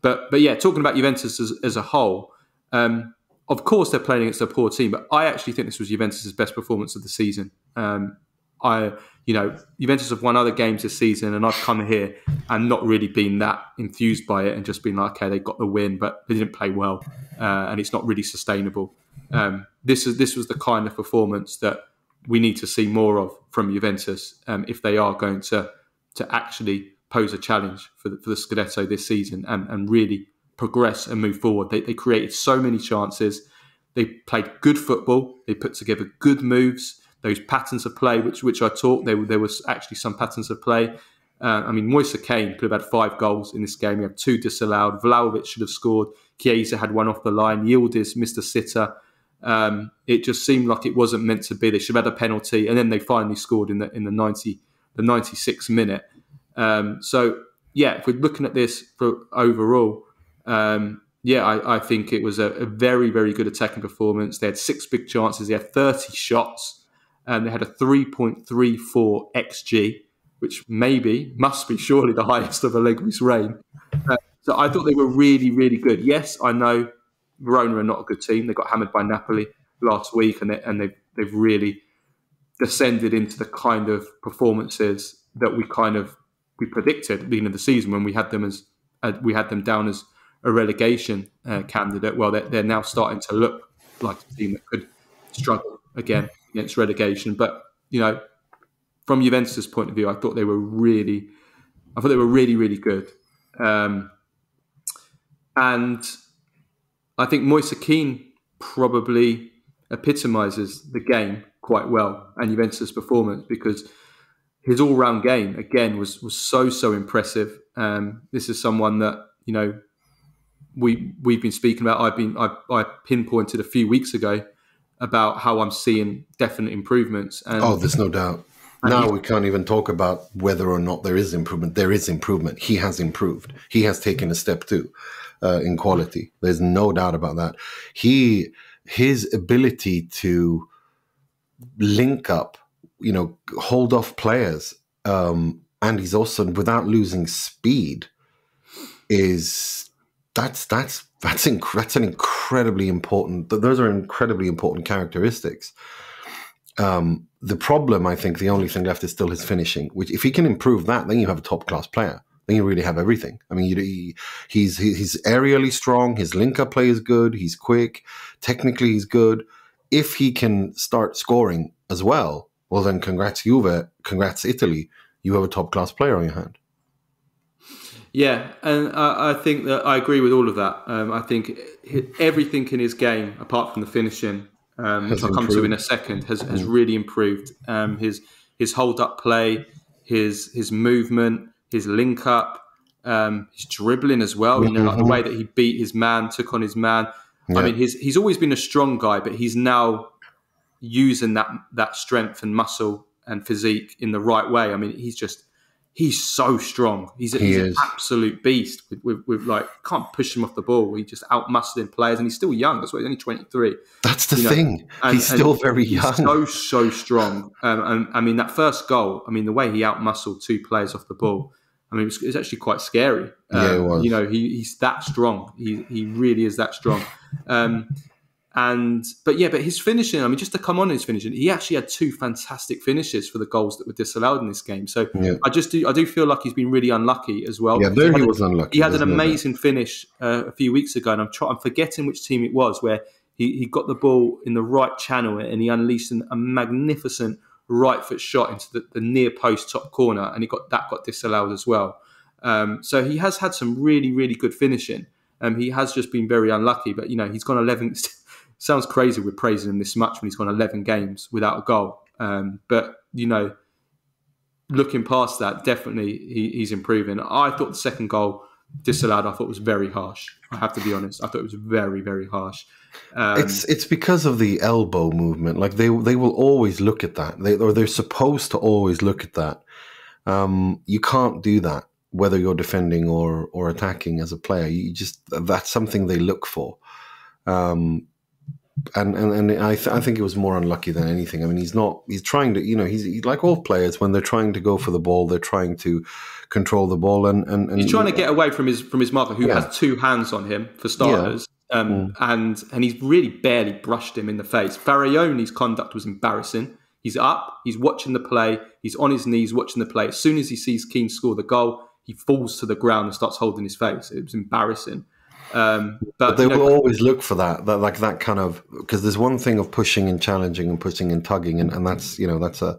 But yeah, talking about Juventus as a whole, of course they're playing against a poor team, but I actually think this was Juventus' best performance of the season. Juventus have won other games this season, and I've come here and not really been that enthused by it and just been like, okay, they got the win, but they didn't play well, and it's not really sustainable. This was the kind of performance that we need to see more of from Juventus if they are going to actually pose a challenge for the Scudetto this season and really progress and move forward. They created so many chances. They played good football. They put together good moves. Those patterns of play, which I taught, there was actually some patterns of play. Moise Kean could have had 5 goals in this game. He had 2 disallowed. Vlahovic should have scored. Chiesa had 1 off the line. Yildiz missed a sitter. It just seemed like it wasn't meant to be. They should have had a penalty, and then they finally scored in the 96th minute. So yeah, if we're looking at this for overall, I think it was a very, very good attacking performance. They had 6 big chances. They had 30 shots. They had a 3.34 XG, which must be surely the highest of Allegri's reign. So I thought they were really, really good. Yes, I know Verona are not a good team. They got hammered by Napoli last week, and they've really descended into the kind of performances that we predicted at the beginning of the season when we had them down as a relegation candidate. Well, they're now starting to look like a team that could struggle again against relegation. But from Juventus' point of view, I thought they were really, really good. And I think Moise Kean probably epitomises the game quite well and Juventus' performance, because his all-round game again was so impressive. This is someone that we've been speaking about. I pinpointed a few weeks ago about how I'm seeing definite improvements. And there's no doubt. Now we can't even talk about whether or not there is improvement. There is improvement. He has improved. He has taken a step too in quality. There's no doubt about that. His ability to link up, hold off players, and he's also, without losing speed, that's an incredibly important. Those are incredibly important characteristics. The problem, I think, the only thing left is still his finishing. Which, if he can improve that, then you have a top class player. Then you really have everything. I mean, he's aerially strong. His link-up play is good. He's quick. Technically, he's good. If he can start scoring as well, well, then congrats Juve, congrats Italy. You have a top class player on your hand. Yeah, and I think that I agree with all of that. I think everything in his game, apart from the finishing, which I'll come to in a second, has really improved. His hold-up play, his movement, his link-up, his dribbling as well. Like the way that he beat his man, took on his man. Yeah. I mean, he's always been a strong guy, but he's now using that strength and muscle and physique in the right way. I mean, he's so strong. He's an absolute beast. With like, can't push him off the ball. He just out-muscling players, and he's still young. That's why he's only 23. That's the thing. He's still very young. He's so strong. And I mean, that first goal, I mean, the way he out-muscled two players off the ball, I mean, it was actually quite scary. It was. He's that strong. He really is that strong. But his finishing, I mean, just to come on his finishing, he actually had two fantastic finishes for the goals that were disallowed in this game. So I do feel like he's been really unlucky as well. Yeah, there he was unlucky. He had an amazing finish a few weeks ago, and I'm forgetting which team it was, where he got the ball in the right channel and he unleashed a magnificent right foot shot into the near post top corner, and that got disallowed as well. So he has had some really, really good finishing. He has just been very unlucky, but he's gone 11. Sounds crazy we're praising him this much when he's gone 11 games without a goal. But looking past that, definitely he's improving. I thought the second goal disallowed, I thought was very harsh. I have to be honest. I thought it was very, very harsh. It's because of the elbow movement. Like they will always look at that. They're supposed to always look at that. You can't do that, whether you're defending or attacking as a player. That's something they look for. And I think it was more unlucky than anything. I mean, he's trying to, he's like all players, when they're trying to go for the ball, they're trying to control the ball and he's trying to get away from his marker, who has two hands on him for starters. And he's really barely brushed him in the face. Faraione's conduct was embarrassing. He's up, he's watching the play, he's on his knees watching the play. As soon as he sees Kean score the goal, he falls to the ground and starts holding his face. It was embarrassing. But they will always look for that kind of, because there's one thing of pushing and challenging and pushing and tugging, and that's the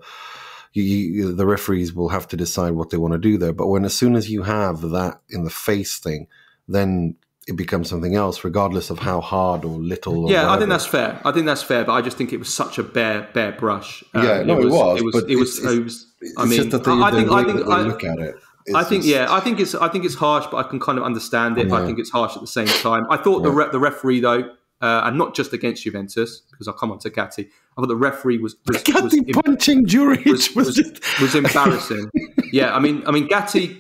referees will have to decide what they want to do there. But as soon as you have that in the face thing, then it becomes something else, regardless of how hard or little. Or I think that's fair. But I just think it was such a bare brush. It was. I mean, just that they look at it. I think it's harsh, but I can kind of understand it. Yeah. I think it's harsh at the same time. I thought the referee, though, and not just against Juventus, because I'll come on to Gatti. I thought the referee was punching Juric was embarrassing. Yeah, I mean, Gatti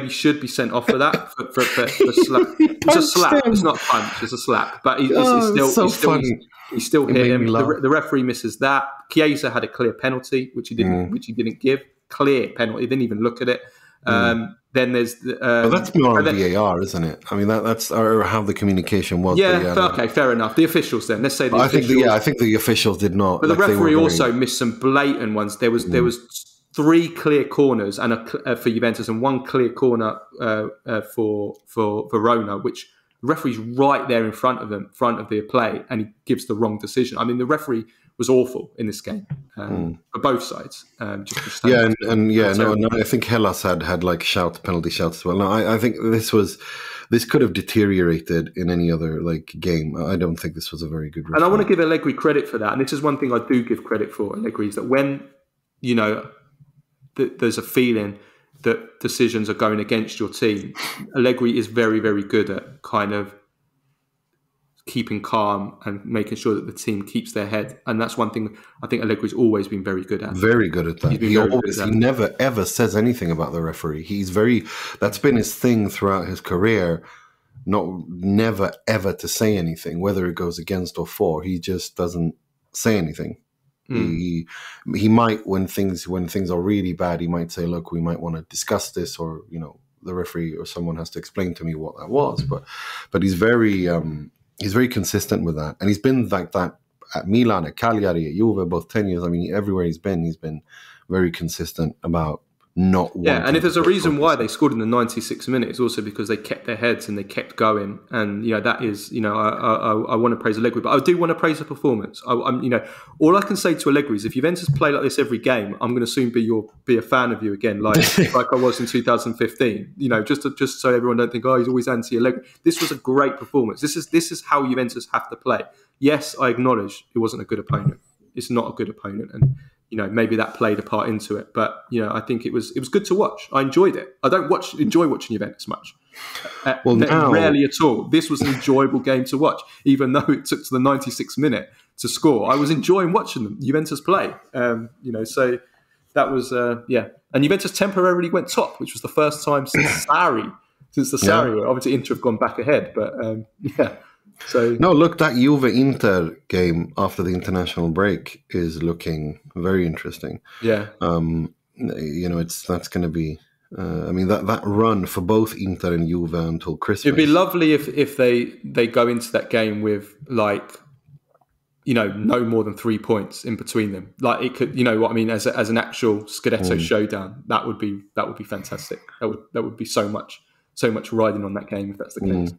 should be sent off for that for slap. It's a slap. It's not a punch. It's a slap. But he still hit him. The referee misses that. Chiesa had a clear penalty, which he didn't give. Clear penalty. He didn't even look at it. Then there's but that's more on VAR, isn't it? I mean, that's how the communication was. Okay, fair enough. The officials then. Let's say the officials. I think the officials did not. But the referee also missed some blatant ones. There was 3 clear corners and for Juventus, and 1 clear corner for Verona, which The referee's right there in front of him, front of the play, and he gives the wrong decision. I mean, the referee was awful in this game for both sides. I think Hellas had like penalty shouts as well. No, I think this could have deteriorated in any other like game. I don't think this was a very good referee. And I want to give Allegri credit for that. And this is one thing I do give credit for Allegri, is that when, there's a feeling that decisions are going against your team, Allegri is very, very good at kind of keeping calm and making sure that the team keeps their head. And that's one thing I think Allegri's always been very good at. Very good at that. He never ever says anything about the referee. That's been his thing throughout his career. Never ever to say anything, whether it goes against or for. He just doesn't say anything. He might, when things are really bad, he might say, look, we might want to discuss this, or the referee or someone has to explain to me what that was. But he's very consistent with that, and he's been like that at Milan, at Cagliari, at Juve, both 10 years. I mean, everywhere he's been very consistent about not. Yeah, and if there's a reason why they scored in the 96th minute, it's also because they kept their heads and they kept going. And that is, I want to praise Allegri, but I do want to praise the performance. All I can say to Allegri is, if Juventus play like this every game, I'm going to soon be a fan of you again, like I was in 2015. Just so everyone don't think, he's always anti-Allegri. This was a great performance. This is how Juventus have to play. Yes, I acknowledge it wasn't a good opponent. It's not a good opponent, and maybe that played a part into it. But I think it was good to watch. I enjoyed it. I don't enjoy watching Juventus much. Rarely at all. This was an enjoyable game to watch, even though it took to the 96th minute to score. I was enjoying watching them, Juventus play. So that was And Juventus temporarily went top, which was the first time since Sarri. Obviously, Inter have gone back ahead, but So no, look, that Juve-Inter game after the international break is looking very interesting. Yeah, that's going to be. That run for both Inter and Juve until Christmas. It'd be lovely if they go into that game with no more than 3 points in between them. Like it could, as an actual Scudetto showdown. That would be fantastic. That would be so much riding on that game if that's the case.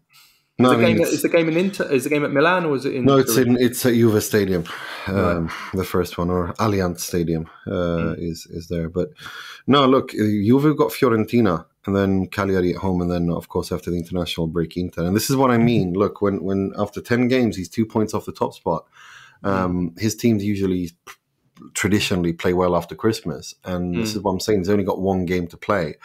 Is the game in Inter? Is the game at Milan, or is it in? No, it's at Juve Stadium, the first one, or Allianz Stadium is there. But no, look, Juve got Fiorentina and then Cagliari at home, and then of course after the international break, Inter. And this is what I mean. Look, when after 10 games he's 2 points off the top spot. His teams usually traditionally play well after Christmas, and this is what I'm saying. He's only got one game to play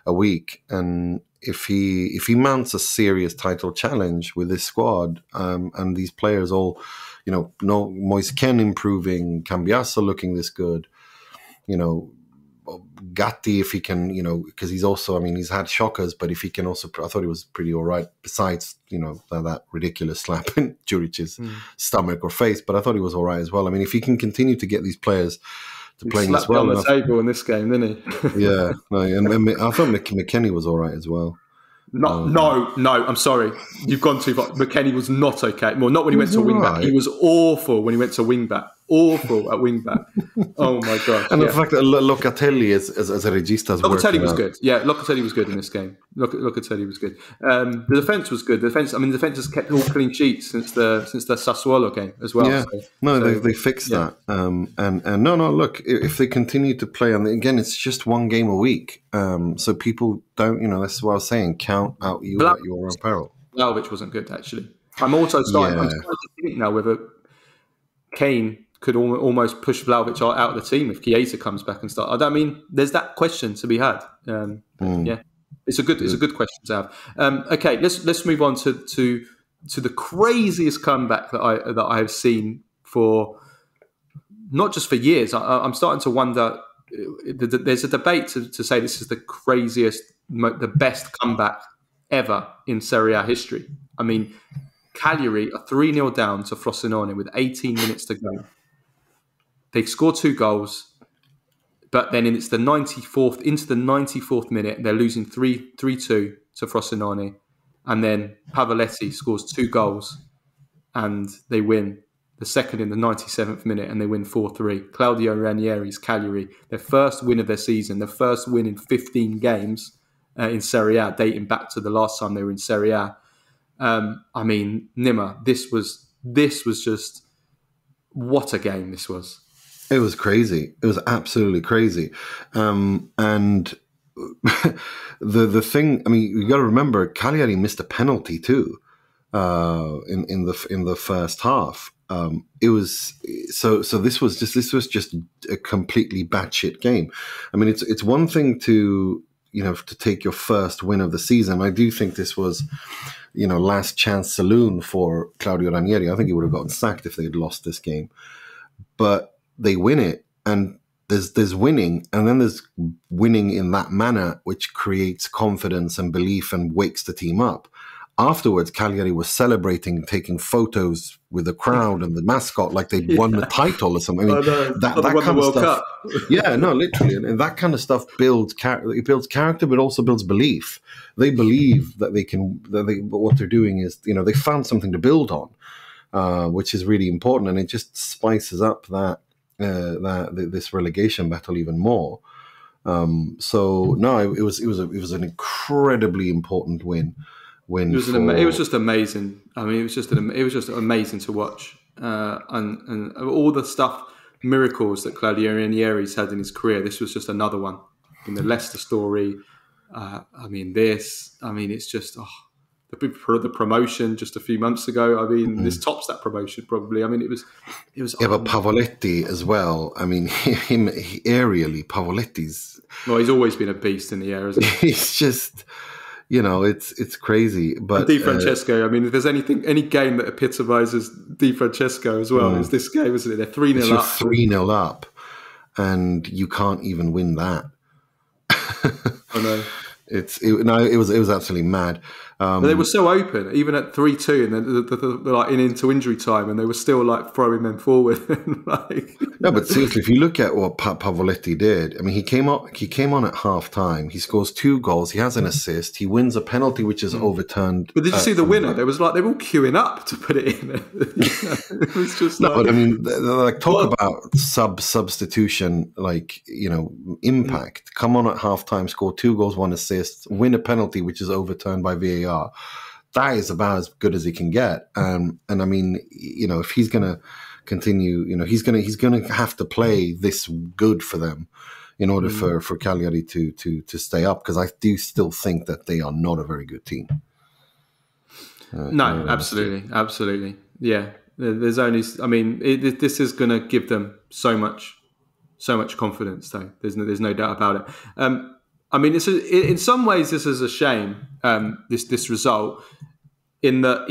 a week, and if he mounts a serious title challenge with this squad, and these players all, Moise Kean improving, Cambiaso looking this good, Gatti, if he can, because he's also, he's had shockers, but if he can also, I thought he was pretty all right, besides, that ridiculous slap in Juric's stomach or face, but I thought he was all right as well. If he can continue to get these players to playing as well. He slapped on the table in this game, didn't he? Yeah, no, and I thought McKennie was all right as well. No, I'm sorry. You've gone too far. McKennie was not okay. Well, not when he went to wing back. He was awful when he went to wing back. Awful at wing back. Oh my gosh. And the fact that Locatelli as a regista is Locatelli was good. Yeah, Locatelli was good in this game. Locatelli was good. The defence was good. The defence has kept all clean sheets since the Sassuolo game as well. Yeah. They fixed that. And look, if they continue to play, and again, it's just one game a week. So people don't, that's what I was saying, count out you at your own peril. Vlahovic wasn't good, actually. I'm also starting to think now whether Kane could almost push Vlahovic out of the team if Chiesa comes back and start. There's that question to be had. Yeah, it's a good question to have. Okay, let's move on to the craziest comeback that I have seen for not just for years. I'm starting to wonder. There's a debate to say this is the craziest, the best comeback ever in Serie A history. Cagliari are 3-0 down to Frosinone with 18 minutes to go. They score 2 goals, but then it's the 94th, into the 94th minute, they're losing 3-2 to Frosinone. And then Pavoletti scores 2 goals and they win the second in the 97th minute and they win 4-3. Claudio Ranieri's Cagliari, their first win of their season, their first win in 15 games in Serie A, dating back to the last time they were in Serie A. I mean, Nima, this was just, what a game this was. It was crazy. It was absolutely crazy. And the thing, I mean, you got to remember, Cagliari missed a penalty too in the first half. It was so this was just a completely batshit game. I mean, it's one thing to take your first win of the season. I do think this was last chance saloon for Claudio Ranieri. I think he would have gotten sacked if they had lost this game. But they win it, and there's winning, and then there's winning in that manner, which creates confidence and belief and wakes the team up. Afterwards, Cagliari was celebrating, taking photos with the crowd and the mascot like they'd won the title or something. I mean, that kind of stuff. Yeah, no, literally, and that kind of stuff builds character, but also builds belief. They believe that what they're doing is, they found something to build on, which is really important, and it just spices up this relegation battle even more. So no, it was an incredibly important win. It was just amazing. I mean, it was just amazing to watch, and all the miracles that Claudio Ranieri's had in his career. This was just another one. In the Leicester story, it's just the promotion just a few months ago. I mean, this tops that promotion probably. I mean, it was. Yeah, but Pavoletti as well. I mean, aerially, Pavoletti's. Well, he's always been a beast in the air, isn't he? He's just. It's crazy. But Di Francesco, I mean, if there's any game that epitomizes Di Francesco as well, it's this game, isn't it? They're 3-0 up. 3-0 up, and you can't even win that. I know. It was absolutely mad. But they were so open, even at 3-2, and they're like into injury time, and they were still like throwing them forward. No, but seriously, if you look at what Pavoletti did, I mean, he came on at half time. He scores 2 goals. He has an assist. He wins a penalty, which is overturned. But did you see the winner? There was like they were all queuing up to put it in. It was just no. But I mean, talk about substitution, impact. Come on at half time, score 2 goals, 1 assist, win a penalty, which is overturned by VAR. That is about as good as he can get. And I mean, if he's going to continue, he's going to have to play this good for them in order for Cagliari to stay up, because I do still think that they are not a very good team. No, absolutely. Yeah. There's only, I mean, this is going to give them so much confidence, though. There's no doubt about it. I mean, in some ways, this is a shame. This result, in that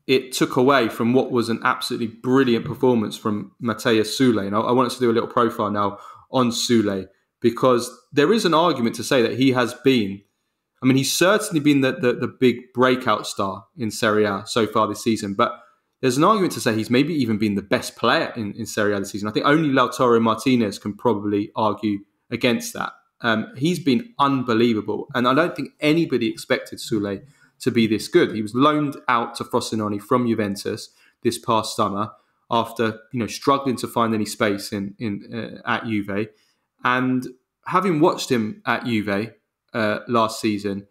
it took away from what was an absolutely brilliant performance from Matías Soulé. And I wanted to do a little profile now on Soulé, because there is an argument to say that he has been. I mean, he's certainly been the big breakout star in Serie A so far this season, but there's an argument to say he's maybe even been the best player in Serie A this season. I think only Lautaro Martinez can probably argue against that. He's been unbelievable, and I don't think anybody expected Soulé to be this good. He was loaned out to Frosinone from Juventus this past summer after struggling to find any space at Juve, and having watched him at Juve last season,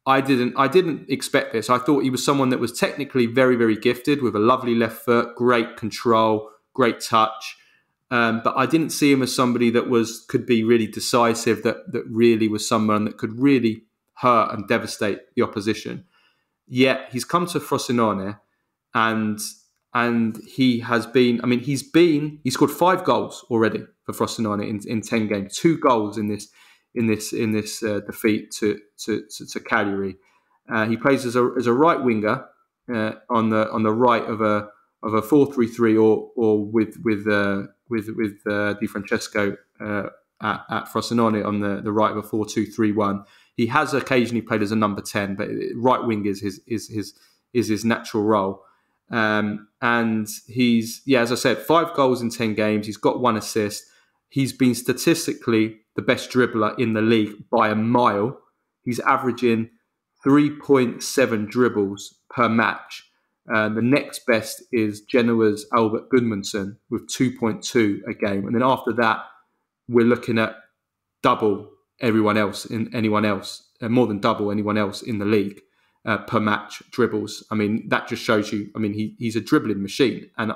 I didn't expect this. I thought he was someone that was technically very, very gifted, with a lovely left foot, great control, great touch. But I didn't see him as somebody that could be really decisive, that really was someone that could really hurt and devastate the opposition. Yet he's come to Frosinone, and he has been. I mean, he scored 5 goals already for Frosinone in 10 games, 2 goals in this defeat to Cagliari. He plays as a right winger on the right of a 4-3-3 or with Di Francesco at Frosinone on the right of a 4-2-3-1. He has occasionally played as a number 10, but right wing is his natural role. And he's, as I said, 5 goals in 10 games. He's got 1 assist. He's been statistically the best dribbler in the league by a mile. He's averaging 3.7 dribbles per match. The next best is Genoa's Albert Gudmundsson with 2.2 a game. And then after that, we're looking at more than double anyone else in the league. per match dribbles. I mean, that just shows you, I mean, he's a dribbling machine. And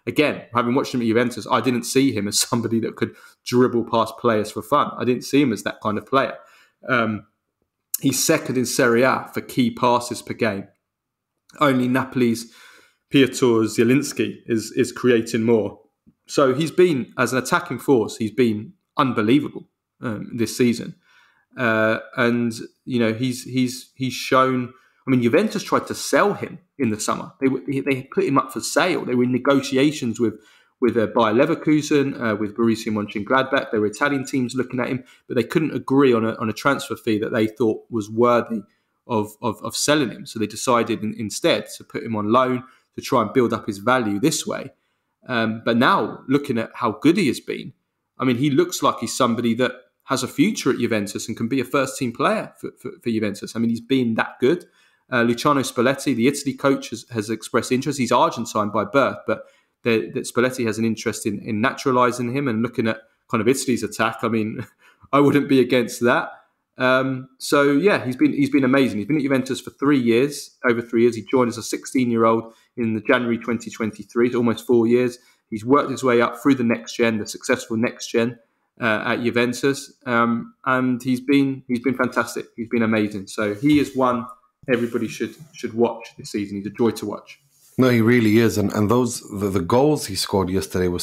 again, having watched him at Juventus, I didn't see him as somebody that could dribble past players for fun. I didn't see him as that kind of player. He's second in Serie A for key passes per game. Only Napoli's Piotr Zielinski is creating more. So he's been, as an attacking force, he's been unbelievable this season. And, you know, he's shown... I mean, Juventus tried to sell him in the summer. They put him up for sale. They were in negotiations with Bayer Leverkusen, with Borussia Mönchengladbach. There were Italian teams looking at him, but they couldn't agree on a transfer fee that they thought was worthy of selling him. So they decided instead to put him on loan to try and build up his value this way. But now, looking at how good he has been, I mean, he looks like he's somebody that has a future at Juventus and can be a first-team player for Juventus. I mean, he's been that good. Luciano Spalletti, the Italy coach, has expressed interest. He's Argentine by birth, but that Spalletti has an interest in naturalising him and looking at kind of Italy's attack. I mean, I wouldn't be against that. So yeah, he's been amazing. He's been at Juventus for 3 years, over 3 years. He joined as a 16-year-old in the January 2023, so almost 4 years. He's worked his way up through the next gen, the successful next gen at Juventus, and he's been fantastic. He's been amazing. So he is one everybody should watch this season. He's a joy to watch. No, he really is, and the goals he scored yesterday were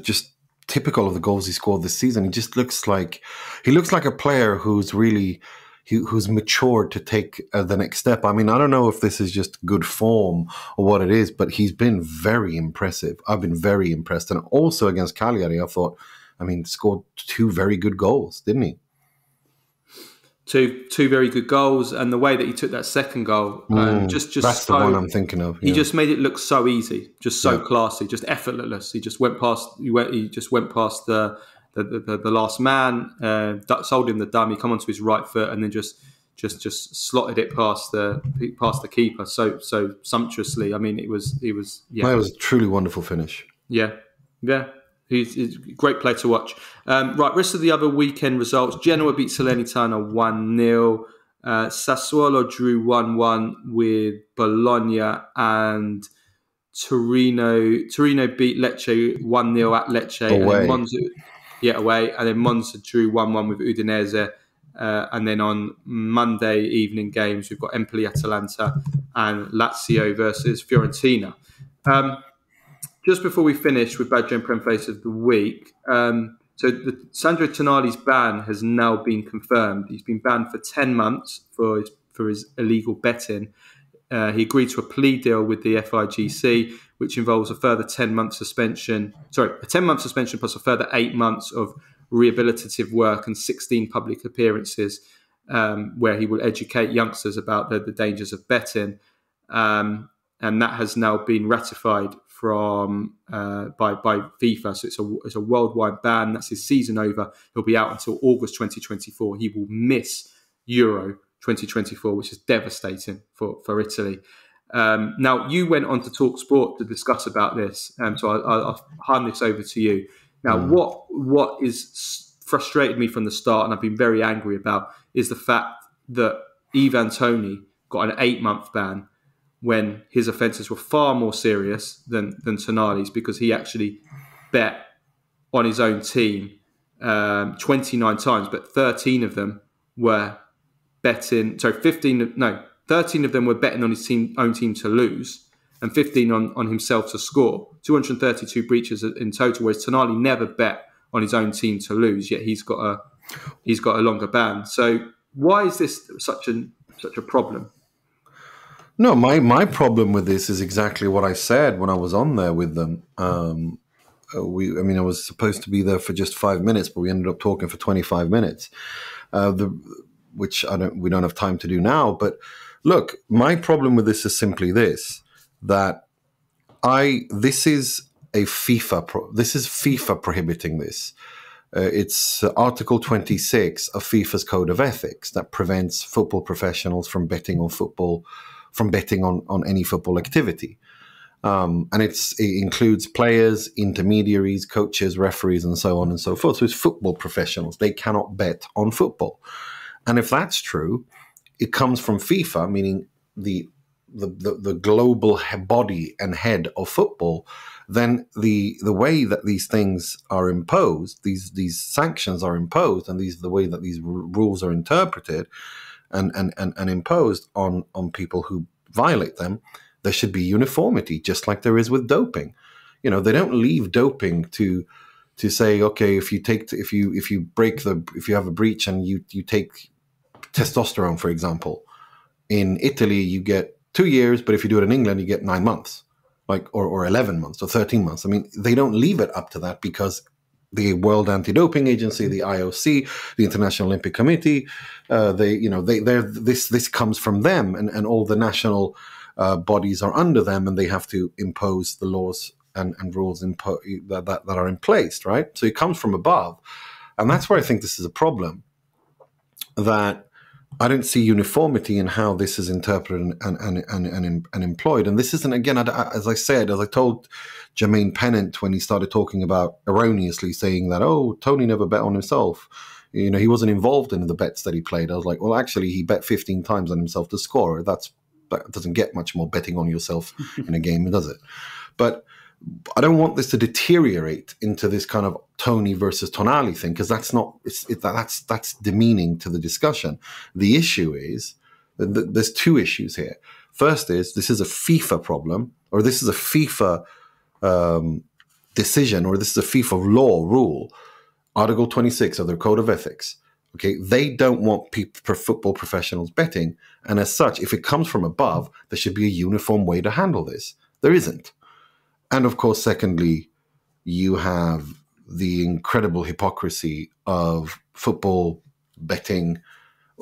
just typical of the goals he scored this season. He just looks like a player who's matured to take the next step. I mean, I don't know if this is just good form or what it is, but he's been very impressive. I've been very impressed, and also against Cagliari, I thought, I mean, scored 2 very good goals, didn't he? Two very good goals, and the way that he took that second goal, just that's the one I'm thinking of. Yeah. He just made it look so easy, just so classy, just effortless. He just went past. He just went past the last man, sold him the dummy, come onto his right foot, and then just slotted it past the keeper so sumptuously. I mean, it was It was a truly wonderful finish. Yeah. He's a great player to watch. Right, rest of the other weekend results. Genoa beat Salernitana 1-0. Sassuolo drew 1-1 with Bologna, and Torino beat Lecce 1-0 at Lecce. Away. And Monza, away. And then Monza drew 1-1 with Udinese. And then on Monday evening games, we've got Empoli-Atalanta and Lazio versus Fiorentina. Just before we finish with Baggio and Premface of the week, so Sandro Tonali's ban has now been confirmed. He's been banned for 10 months for his illegal betting. He agreed to a plea deal with the FIGC, which involves a further 10-month suspension. Sorry, a 10-month suspension plus a further 8 months of rehabilitative work and 16 public appearances, where he will educate youngsters about the dangers of betting. And that has now been ratified by FIFA, so it's a worldwide ban. That's his season over. He'll be out until August 2024. He will miss Euro 2024, which is devastating for Italy. Now, you went on to Talk Sport to discuss about this, so I'll hand this over to you. Now, what is frustrated me from the start, and I've been very angry about, is the fact that Ivan Toney got an 8-month ban when his offences were far more serious than Tonali's, because he actually bet on his own team 29 times, but 13 of them were betting. So 13 of them were betting on his own team to lose, and 15 on himself to score. 232 breaches in total, whereas Tonali never bet on his own team to lose, yet he's got a longer ban. So why is this such a problem? No, my problem with this is exactly what I said when I was on there with them. I was supposed to be there for just 5 minutes, but we ended up talking for 25 minutes, which we don't have time to do now. But look, my problem with this is simply this: that this is FIFA prohibiting this. It's Article 26 of FIFA's Code of Ethics that prevents football professionals from betting on football. From betting on any football activity. And it includes players, intermediaries, coaches, referees, and so on and so forth. So it's football professionals. They cannot bet on football. And if that's true, it comes from FIFA, meaning the global body and head of football, then the way that these things are imposed, these sanctions are imposed, and the way that these rules are interpreted and imposed on people who violate them, there should be uniformity, just like there is with doping. You know, they don't leave doping to say, okay, if you have a breach and you take testosterone, for example, in Italy you get 2 years, but if you do it in England you get 9 months, or 11 months or 13 months. I mean, they don't leave it up to that, because the World Anti-Doping Agency, the IOC, the International Olympic Committee, this comes from them, and all the national bodies are under them, and they have to impose the laws and rules that are in place, right? So it comes from above, and that's where I think this is a problem. That I don't see uniformity in how this is interpreted and employed. And this isn't, again, as I told Jermaine Pennant when he started talking about, erroneously saying that, oh, Toney never bet on himself. You know, he wasn't involved in the bets that he played. I was like, well, actually, he bet 15 times on himself to score. That doesn't get much more betting on yourself in a game, does it? But I don't want this to deteriorate into this kind of Toney versus Tonali thing, because that's demeaning to the discussion. The issue is there's two issues here. First is this is a FIFA problem, or this is a FIFA decision, or this is a FIFA rule, Article 26 of their Code of Ethics. Okay, they don't want football professionals betting, and as such, if it comes from above, there should be a uniform way to handle this. There isn't. And of course, secondly, you have the incredible hypocrisy of football betting,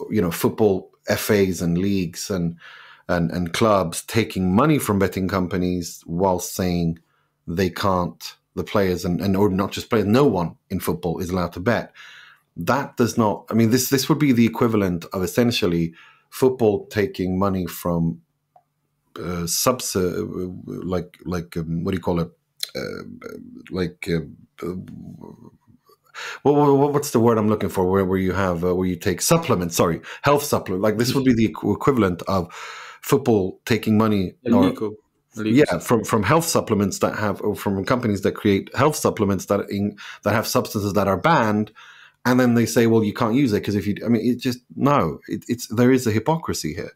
you know, football FAs and leagues and clubs taking money from betting companies while saying they can't, the players or not just players, no one in football is allowed to bet. That does not, I mean, this would be the equivalent of essentially football taking money from what do you call it? What's the word I'm looking for? Where you have where you take supplements? Sorry, health supplement. Like this would be the equivalent of football taking money. Illegal. Yeah, from health supplements that have, or from companies that create health supplements that have substances that are banned, and then they say, well, you can't use it because if you, I mean, there is a hypocrisy here.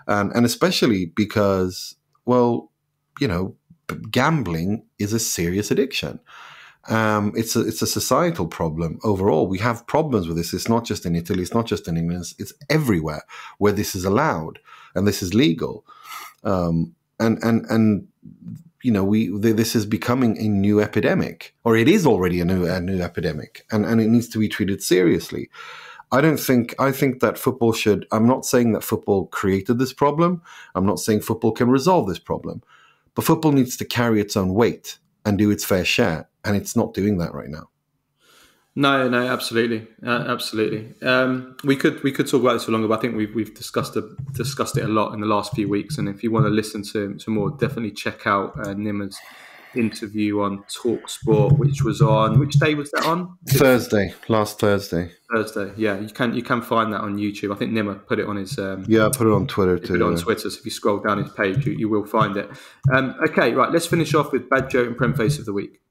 And especially because, well, you know, gambling is a serious addiction. It's a societal problem overall. We have problems with this. It's not just in Italy. It's not just in England. It's everywhere where this is allowed and this is legal. And you know, this is becoming a new epidemic, or it is already a new epidemic, and it needs to be treated seriously. I think that football should, I'm not saying that football created this problem. I'm not saying football can resolve this problem. But football needs to carry its own weight and do its fair share. And it's not doing that right now. No, absolutely. Absolutely. We could talk about this for longer, but I think we've discussed it a lot in the last few weeks. And if you want to listen to more, definitely check out Nima's interview on Talk Sport, which was on, which day was that on? Last Thursday. Yeah, you can find that on YouTube. I think Nima put it on his I put it on Twitter too. Put it on Twitter, so if you scroll down his page, you will find it. Okay, right, let's finish off with Baggio and Premface of the week.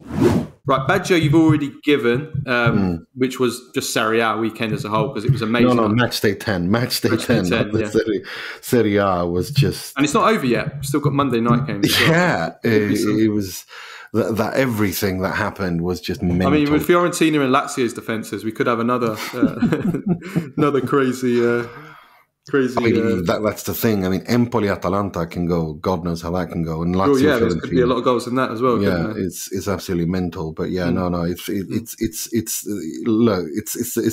Right, Baggio you've already given, which was just Serie A weekend as a whole, because it was amazing. No, match day 10. Match day 10. Yeah. Serie A was just... And it's not over yet. We've still got Monday night games. Yeah, it was... That everything that happened was just mental. I mean, with Fiorentina and Lazio's defences, we could have another crazy... I mean, that's the thing. I mean, Empoli-Atalanta can go. God knows how that can go. And Lazio, there could be a lot of goals in that as well. Yeah, it's absolutely mental. But yeah, no, it's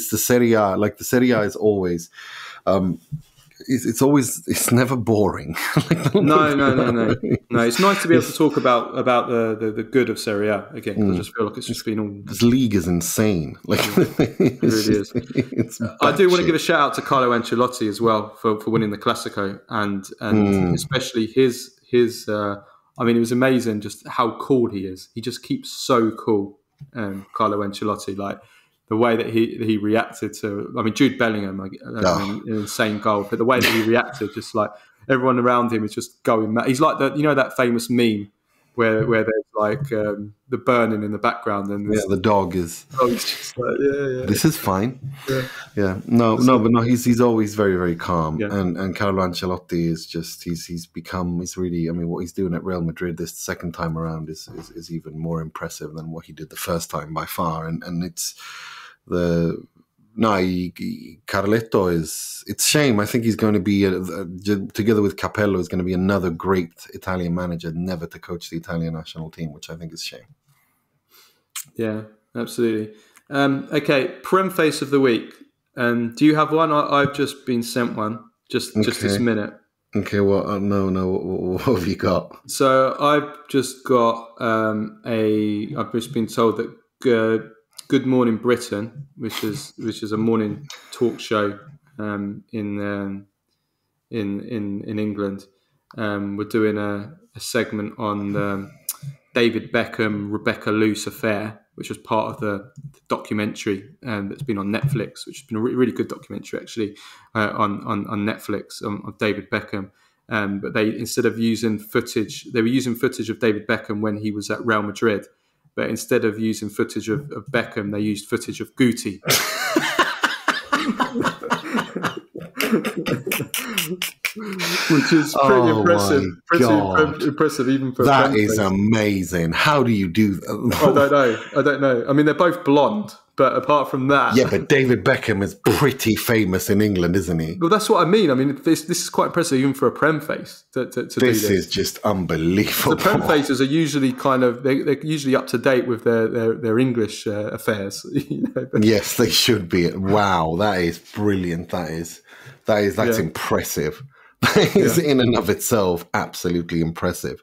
the Serie A. Like the Serie A is always, it's never boring. No. It's nice to be able to talk about the good of Serie A again, because I just feel like it's just been all... This league is insane. Like it really is. I do want to give a shout out to Carlo Ancelotti as well for winning the Classico, and especially his I mean, it was amazing just how cool he is. He just keeps so cool, Carlo Ancelotti. Like, the way that he reacted to, I mean, Jude Bellingham, an insane goal, but the way that he reacted, just like everyone around him is just going mad. He's like that famous meme where there's like the burning in the background, and the dog is. Oh, he's just like, This is fine. No, he's always very, very calm, and Carlo Ancelotti is just he's really. I mean, what he's doing at Real Madrid this second time around is even more impressive than what he did the first time by far, and it's Carletto is. It's shame. I think he's going to be together with Capello is going to be another great Italian manager, never to coach the Italian national team, which I think is a shame. Yeah, absolutely. Okay, Premface of the week. Do you have one? I've just been sent one just this minute. Okay, well, no. What have you got? So I've just got I've just been told that Good Morning Britain, which is a morning talk show in England, we're doing a segment on David Beckham, Rebecca Luce affair, which was part of the documentary that's been on Netflix, which has been a really good documentary actually on Netflix of David Beckham. But instead of using footage, they were using footage of David Beckham when he was at Real Madrid. But instead of using footage of Beckham, they used footage of Guti. Which is pretty impressive. Impressive even for that is amazing. How do you do that? I don't know. I mean, they're both blonde, but apart from that, yeah. But David Beckham is pretty famous in England, isn't he? Well, that's what I mean. I mean, this is quite impressive even for a prem face to do this. This is just unbelievable. The prem faces are usually they're usually up to date with their English affairs. Yes, they should be. Wow, that is brilliant. That's impressive. That is in and of itself absolutely impressive.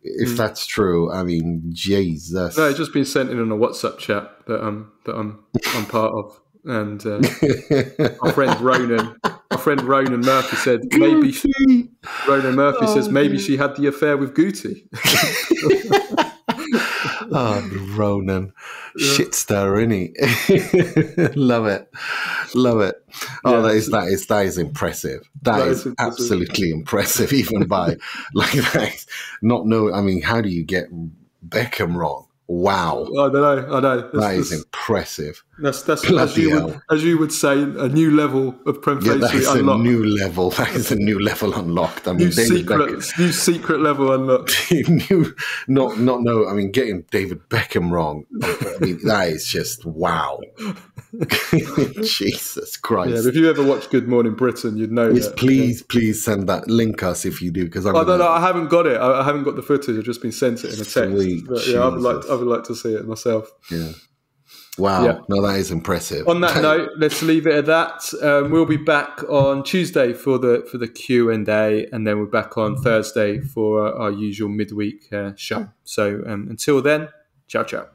If that's true, I mean, Jesus. No, it's just been sent in on a WhatsApp chat that I'm part of, and our friend Ronan Murphy said maybe she had the affair with Guti. Ronan, shit stirrer, innit? Love it. Oh, that is impressive. That is absolutely impressive, even by like that. I mean, how do you get Beckham wrong? Wow. I know. That is impressive. That's as you would say, a new level of Prem face that is unlocked. A new level. That is a new level unlocked. I mean, new secret level unlocked. I mean, getting David Beckham wrong. I mean, that is just wow. Jesus Christ. Yeah, if you ever watched Good Morning Britain, you'd know. Yes, please send that. Link us if you do, because I haven't got it. I haven't got the footage. I've just been sent it in a text. But, yeah, I would like to see it myself. Yeah. Wow. Yeah. No, that is impressive. On that note, let's leave it at that. We'll be back on Tuesday for the Q&A, and then we're back on Thursday for our usual midweek show. So until then, ciao.